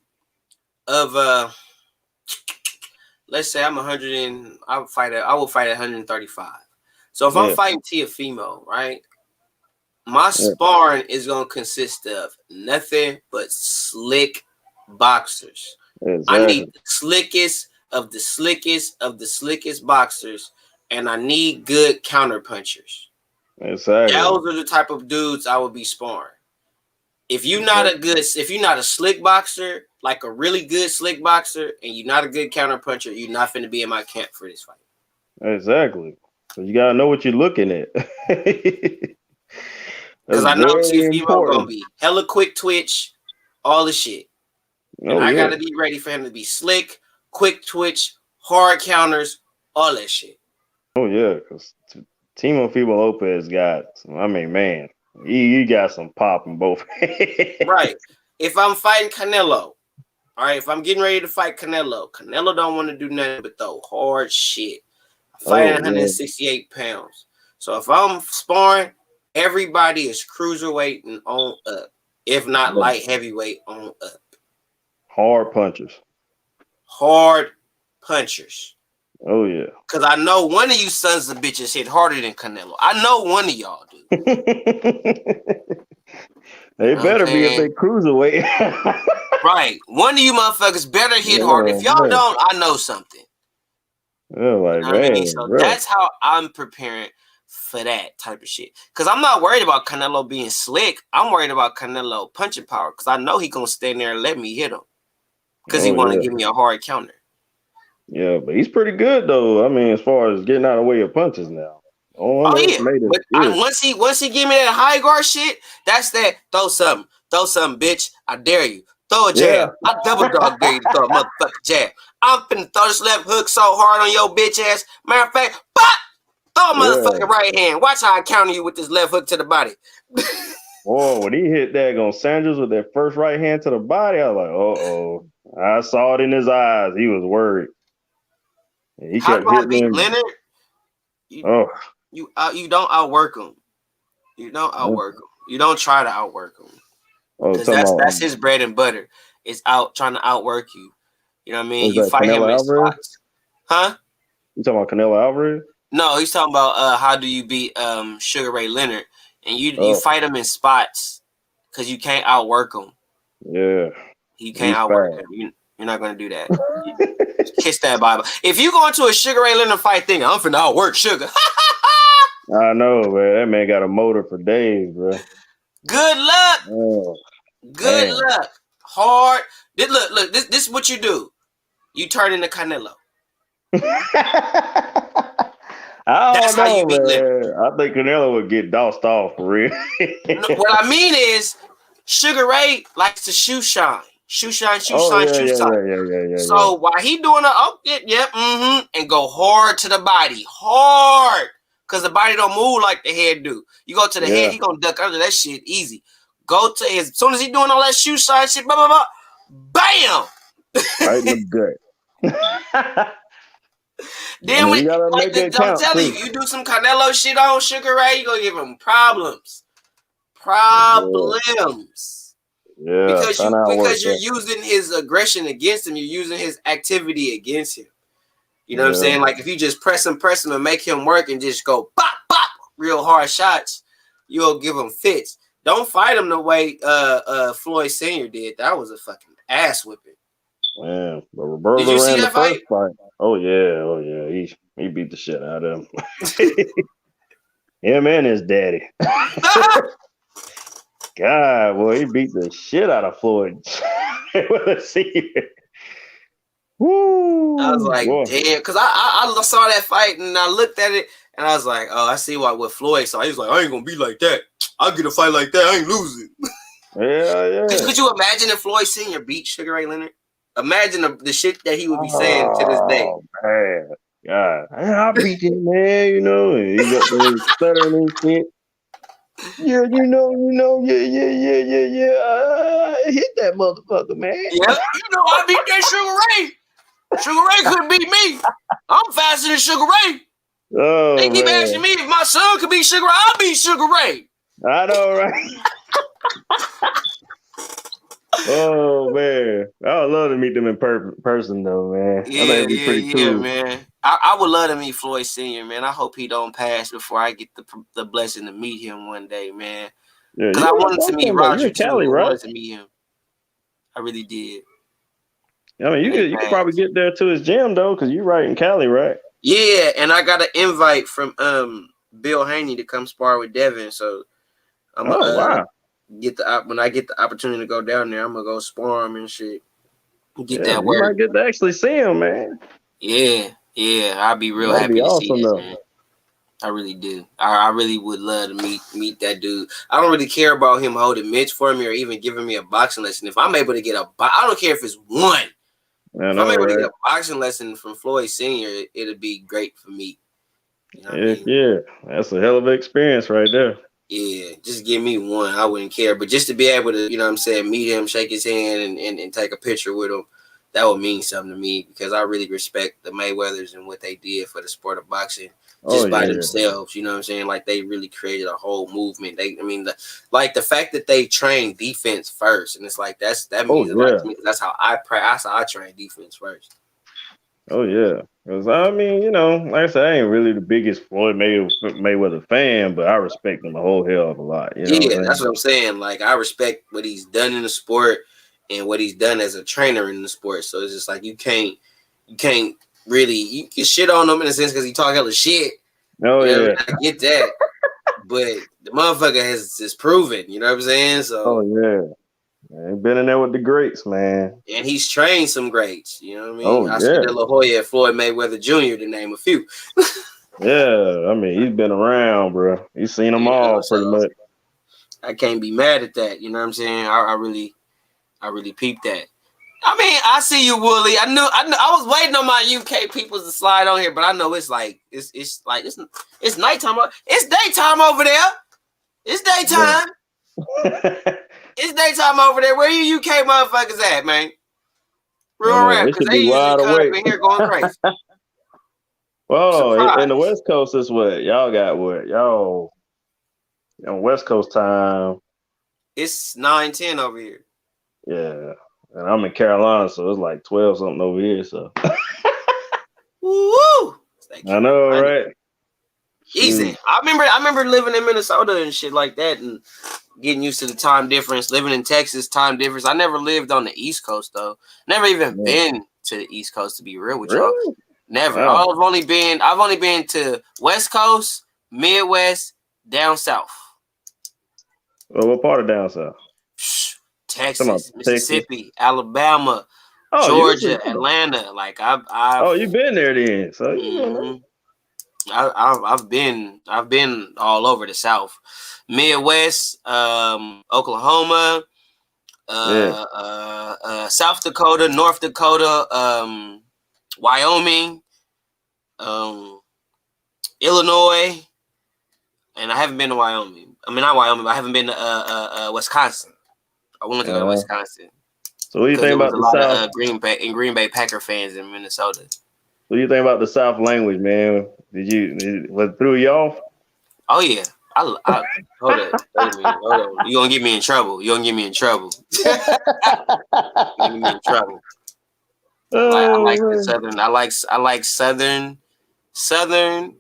B: of let's say I'm 100 and I will fight at 135. So if I'm fighting Teofimo, right? My sparring is gonna consist of nothing but slick boxers.
D: Exactly.
B: I need the slickest of the slickest of the slickest boxers, and I need good counter punchers.
D: Exactly.
B: Those are the type of dudes I would be sparring. If you're not a slick boxer, like a really good slick boxer, and you're not a good counter puncher, you're not finna be in my camp for this fight.
D: Exactly. So you gotta know what you're looking at.
B: Because I know Teofimo gonna be hella quick twitch, all the shit. And I gotta be ready for him to be slick, quick twitch, hard counters, all that shit.
D: Oh yeah, because Teofimo Lopez got, I mean, man, he got some pop in both.
B: Right. If I'm fighting Canelo, all right, if I'm getting ready to fight Canelo don't want to do nothing but throw hard shit. I fight 168 pounds. So if I'm sparring, everybody is cruiserweight and on up. If not light heavyweight, on up.
D: Hard punchers.
B: Hard punchers.
D: Oh, yeah.
B: Because I know one of you sons of bitches hit harder than Canelo. I know one of y'all do.
D: They better be if they cruiserweight.
B: Right. One of you motherfuckers better hit hard. If y'all don't, I know something.
D: Yeah, like,
B: you know what I mean? So that's how I'm preparing for that type of shit. Because I'm not worried about Canelo being slick. I'm worried about Canelo punching power. Because I know he's going to stand there and let me hit him. Because he want to give me a hard counter.
D: Yeah, but he's pretty good, though. I mean, as far as getting out of the way of punches now.
B: Oh, yeah. But once he give me that high guard shit, that's that. Throw something, bitch. I dare you. Throw a jab. I double dog dare you to throw a motherfucking jab. I'm finna throw this left hook so hard on your bitch ass. Matter of fact, pop! Throw a motherfucking right hand. Watch how I counter you with this left hook to the body.
D: Boy, when he hit that on Sanders with that first right hand to the body, I was like, uh-oh. I saw it in his eyes. He was worried. And he kept hitting him.
B: Leonard? You don't outwork him. You don't outwork him. You don't try to outwork him. Because that's his bread and butter. Is trying to outwork you. You know what I mean? You fight him in spots. Huh?
D: You talking about Canelo Alvarez?
B: No, he's talking about how do you beat Sugar Ray Leonard. And you fight him in spots because you can't outwork him.
D: Yeah.
B: You can't outwork him. You're not going to do that. Kiss that Bible. If you go into a Sugar Ray Leonard fight thinking, I'm finna outwork Sugar.
D: I know, man. That man got a motor for days, bro.
B: Good luck. Good luck. Hard. Look, this is what you do. You turn into Canelo.
D: That's how you beat Leonard. I think Canelo would get doused off for real.
B: What I mean is, Sugar Ray likes to shoe shine. Shoe shine. So while he doing and go hard to the body. Hard. Because the body don't move like the head do. You go to the head, he gonna duck under that shit easy. Go to his, as soon as he doing all that shoe shine shit, blah, blah, blah, bam!
D: Right in the gut.
B: Then when I'm telling you do some Canelo shit on Sugar Ray, you gonna give him problems. Yeah, because you're using his aggression against him, you're using his activity against him. You know what I'm saying? Like if you just press him and make him work and just go pop, pop, real hard shots, you'll give him fits. Don't fight him the way Floyd Sr. did. That was a fucking ass whipping.
D: Man, but Roberto
B: did you see that fight?
D: Oh yeah. He beat the shit out of him. Him and his daddy. God, boy, he beat the shit out of Floyd. Let's see. Woo,
B: I was like, damn, because I saw that fight and I looked at it and I was like, oh, I see what Floyd saw. He was like, I ain't gonna be like that. I'll get a fight like that. I ain't losing.
D: Yeah.
B: Could you imagine if Floyd Sr. beat Sugar Ray Leonard? Imagine the shit that he would be saying to this day.
D: Oh man, God, I beat him, man. You know, and he's up there stuttering and shit. Yeah, yeah. I hit that motherfucker, man.
B: Yeah, I beat that Sugar Ray. Sugar Ray couldn't beat me. I'm faster than SugarRay.
D: Oh
B: They keep
D: man,
B: asking me if my son could beat Sugar Ray. I'll beat Sugar Ray.
D: I know, right? Oh man, I would love to meet them in person, though, man. I think it'd be pretty cool,
B: man. I would love to meet Floyd Senior, man. I hope he don't pass before I get the blessing to meet him one day, man.
D: Yeah,
B: Because I wanted to meet Roger too.
D: Cali,
B: I
D: right?
B: wanted to meet him. I really did.
D: I mean, you could probably get there to his gym though, because you're right in Cali, right?
B: Yeah, and I got an invite from Bill Haney to come spar with Devin, so I'm
D: wow.
B: When I get the opportunity to go down there, I'm gonna go spar him and shit. Get that
D: You
B: work.
D: might get to actually see him, man.
B: Yeah, I'd be real happy to see this, man. I really do. I really would love to meet that dude. I don't really care about him holding mitts for me or even giving me a boxing lesson. If I'm able to get I don't care if it's one. If I'm able to get a boxing lesson from Floyd Senior, it'll be great for me. You know what I mean?
D: Yeah, that's a hell of an experience right there.
B: Yeah, just give me one. I wouldn't care. But just to be able to, you know what I'm saying, meet him, shake his hand, and take a picture with him, that would mean something to me because I really respect the Mayweathers and what they did for the sport of boxing just by themselves. You know what I'm saying? Like, they really created a whole movement. The fact that they train defense first, and it's like that means a lot to me. That's how I train defense first.
D: Oh yeah, because I mean, like I said, I ain't really the biggest Floyd Mayweather fan, but I respect him a whole hell of a lot. You know
B: that's what I'm saying. Like, I respect what he's done in the sport and what he's done as a trainer in the sport. So it's just like you can't really, you can shit on him in a sense because he talk hella shit.
D: Oh yeah,
B: I get that, but the motherfucker has proven. You know what I'm saying? So
D: yeah. Ain't been in there with the greats, man.
B: And he's trained some greats. You know what I mean?
D: Oh,
B: Oscar De La Hoya, Floyd Mayweather Jr., to name a few.
D: Yeah, I mean, he's been around, bro. He's seen them all pretty much.
B: I can't be mad at that. You know what I'm saying? I really peeped that. I mean, I see you, Wooly. I knew. I was waiting on my UK people to slide on here, but I know it's nighttime. It's daytime over there. It's daytime. Yeah. It's daytime over there. Where you UK motherfuckers at, man? Real rap, because they usually come up in here going crazy.
D: Well, in the West Coast is what? Y'all got what? Y'all on West Coast time.
B: It's 9:10 over here.
D: Yeah. And I'm in Carolina, so it's like 12 something over here. So
B: woo!
D: I know, right?
B: Easy. I remember living in Minnesota and shit like that and getting used to the time difference. Living in Texas, time difference. I never lived on the East Coast though. Never even been to the East Coast, to be real with y'all. Never. Wow. I've only been to West Coast, Midwest, down south.
D: Well, what part of down south?
B: Texas, Mississippi, Alabama, Georgia, Atlanta. Like I've
D: you've been there then. So you know.
B: I've been all over the South, Midwest, Oklahoma, South Dakota, North Dakota, Wyoming, Illinois, and I haven't been to Wyoming. I mean, not Wyoming, but I haven't been to Wisconsin. I wanted to go to Wisconsin.
D: So what do you think about the South?
B: Of Green Bay Packer fans in Minnesota.
D: What do you think about the South language, man? Was it threw you off?
B: Oh yeah. Hold on. You gonna get me in trouble. Get me in trouble. I like the Southern. I like Southern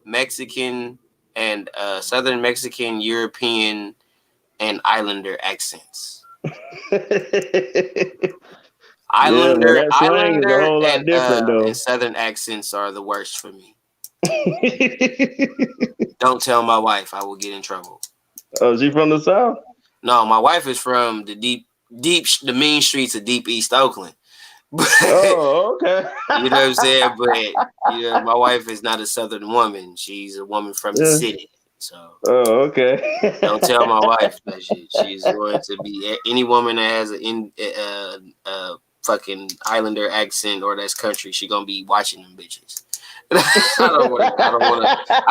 B: Mexican and Southern Mexican, European, and Islander accents. Islander
D: is a whole lot different, though.
B: And Southern accents are the worst for me. Don't tell my wife, I will get in trouble.
D: Oh, is she from the South?
B: No, my wife is from the mean streets of deep East Oakland.
D: Oh, okay.
B: You know what I'm saying? But my wife is not a Southern woman. She's a woman from the city. So,
D: okay.
B: Don't tell my wife that she's going to be any woman that has a fucking Islander accent or that's country, she gonna be watching them bitches. I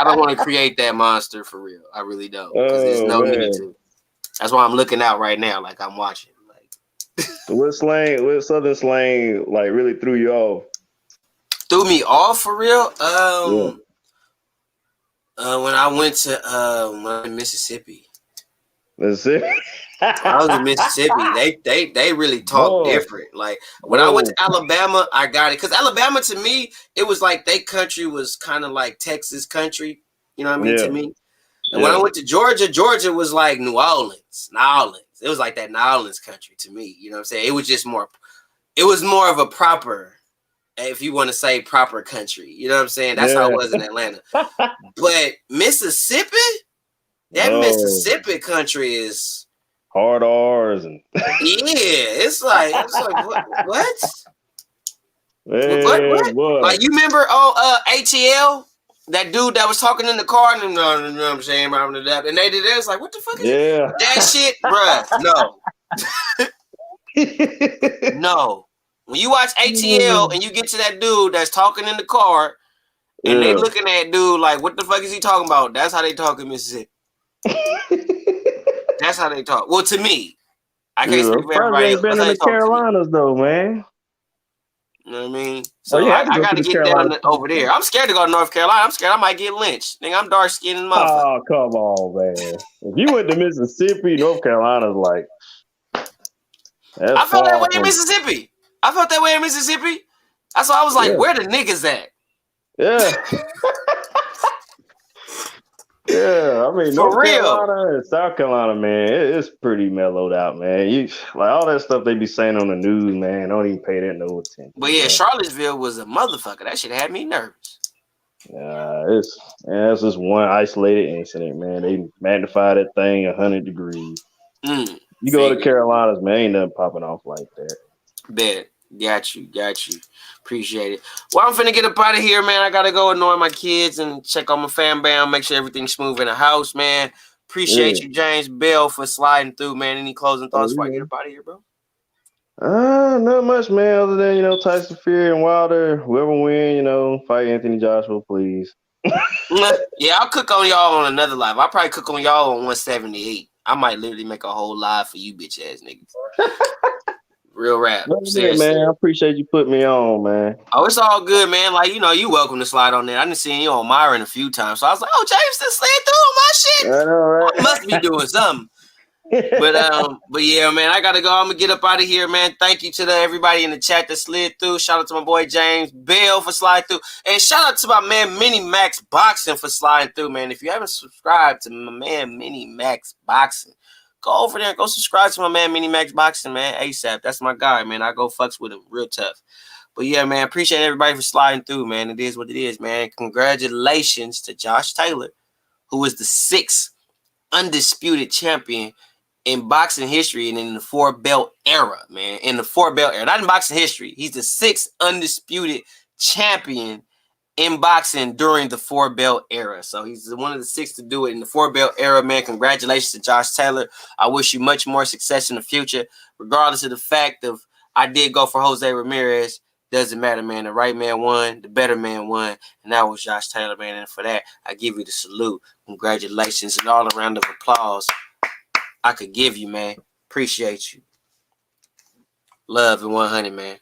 B: don't want to create that monster for real. I really don't, because there's no need to. That's why I'm looking out right now, like I'm watching. Like,
D: what Southern slang, like really threw you off?
B: Threw me off for real.
D: Yeah.
B: When I went to Mississippi.
D: Mississippi.
B: I was in Mississippi. They really talk different. Like when I went to Alabama, I got it, because Alabama, to me, it was like they country was kind of like Texas country. You know what I mean? To me. And when I went to Georgia, Georgia was like New Orleans. It was like that New Orleans country to me. You know what I'm saying? It was just more. It was more of a proper, if you want to say proper country. You know what I'm saying? That's how it was in Atlanta. But Mississippi, Mississippi country is
D: hard R's and
B: it's like what?
D: Man,
B: what? Like, you remember ATL? That dude that was talking in the car, and you know what I'm saying, and they did that. It's like, what the fuck is that shit, bruh? No. No. When you watch ATL and you get to that dude that's talking in the car, and they looking at dude like, what the fuck is he talking about? That's how they talk in Mississippi. That's how they talk. Well, to me, I can't speak for everybody else.
D: Been in the Carolinas though, man.
B: You know what I mean? So I got to get down over there. I'm scared to go to North Carolina. I'm scared I might get lynched. Nigga, I'm dark skinned motherfucker.
D: Oh, come on, man. If you went to Mississippi, North Carolina's like.
B: I felt that way in Mississippi. That's why I was like, where the niggas at?
D: Yeah. Yeah, I mean, North Carolina and South Carolina, man, it's pretty mellowed out, man. You like all that stuff they be saying on the news, man. Don't even pay that no attention.
B: But yeah, Charlottesville was a motherfucker. That shit had me nervous.
D: It's just one isolated incident, man. They magnified that thing 100 degrees. You go to Carolinas, man, ain't nothing popping off like that.
B: Bet. Got you. Appreciate it. Well, I'm finna get up out of here, man. I gotta go annoy my kids and check on my fam bam, make sure everything's smooth in the house, man. Appreciate you, James Bell, for sliding through, man. Any closing thoughts before I get up out of here, bro?
D: Not much, man, other than, Tyson Fury and Wilder, whoever win, fight Anthony Joshua, please.
B: Yeah, I'll cook on y'all on another live. I'll probably cook on y'all on 178. I might literally make a whole live for you bitch ass niggas. Real rap.
D: Seriously. Man, I appreciate you putting me on, man.
B: Oh, it's all good, man. Like, you welcome to slide on there. I done seen you on Myron a few times. So I was like, oh, James just slid through on my shit.
D: I know, right?
B: I must be doing something. But yeah, man, I gotta go. I'm gonna get up out of here, man. Thank you to everybody in the chat that slid through. Shout out to my boy James Bell for sliding through. And shout out to my man Mini Max Boxing for sliding through, man. If you haven't subscribed to my man Mini Max Boxing, go over there and go subscribe to my man Mini Max Boxing, man. ASAP. That's my guy, man. I go fucks with him real tough. But yeah, man, appreciate everybody for sliding through, man. It is what it is, man. Congratulations to Josh Taylor, who is the 6th undisputed champion in boxing history and in the 4-belt era, man. In the 4-belt era. Not in boxing history. He's the 6th undisputed champion in boxing during the 4-belt era. So he's one of the 6 to do it in the 4-belt era, man. Congratulations to Josh Taylor. I wish you much more success in the future, regardless of the fact of I did go for Jose Ramirez. Doesn't matter, man. The right man won. The better man won. And that was Josh Taylor, man. And for that, I give you the salute. Congratulations and all a round of applause I could give you, man. Appreciate you. Love and 100, man.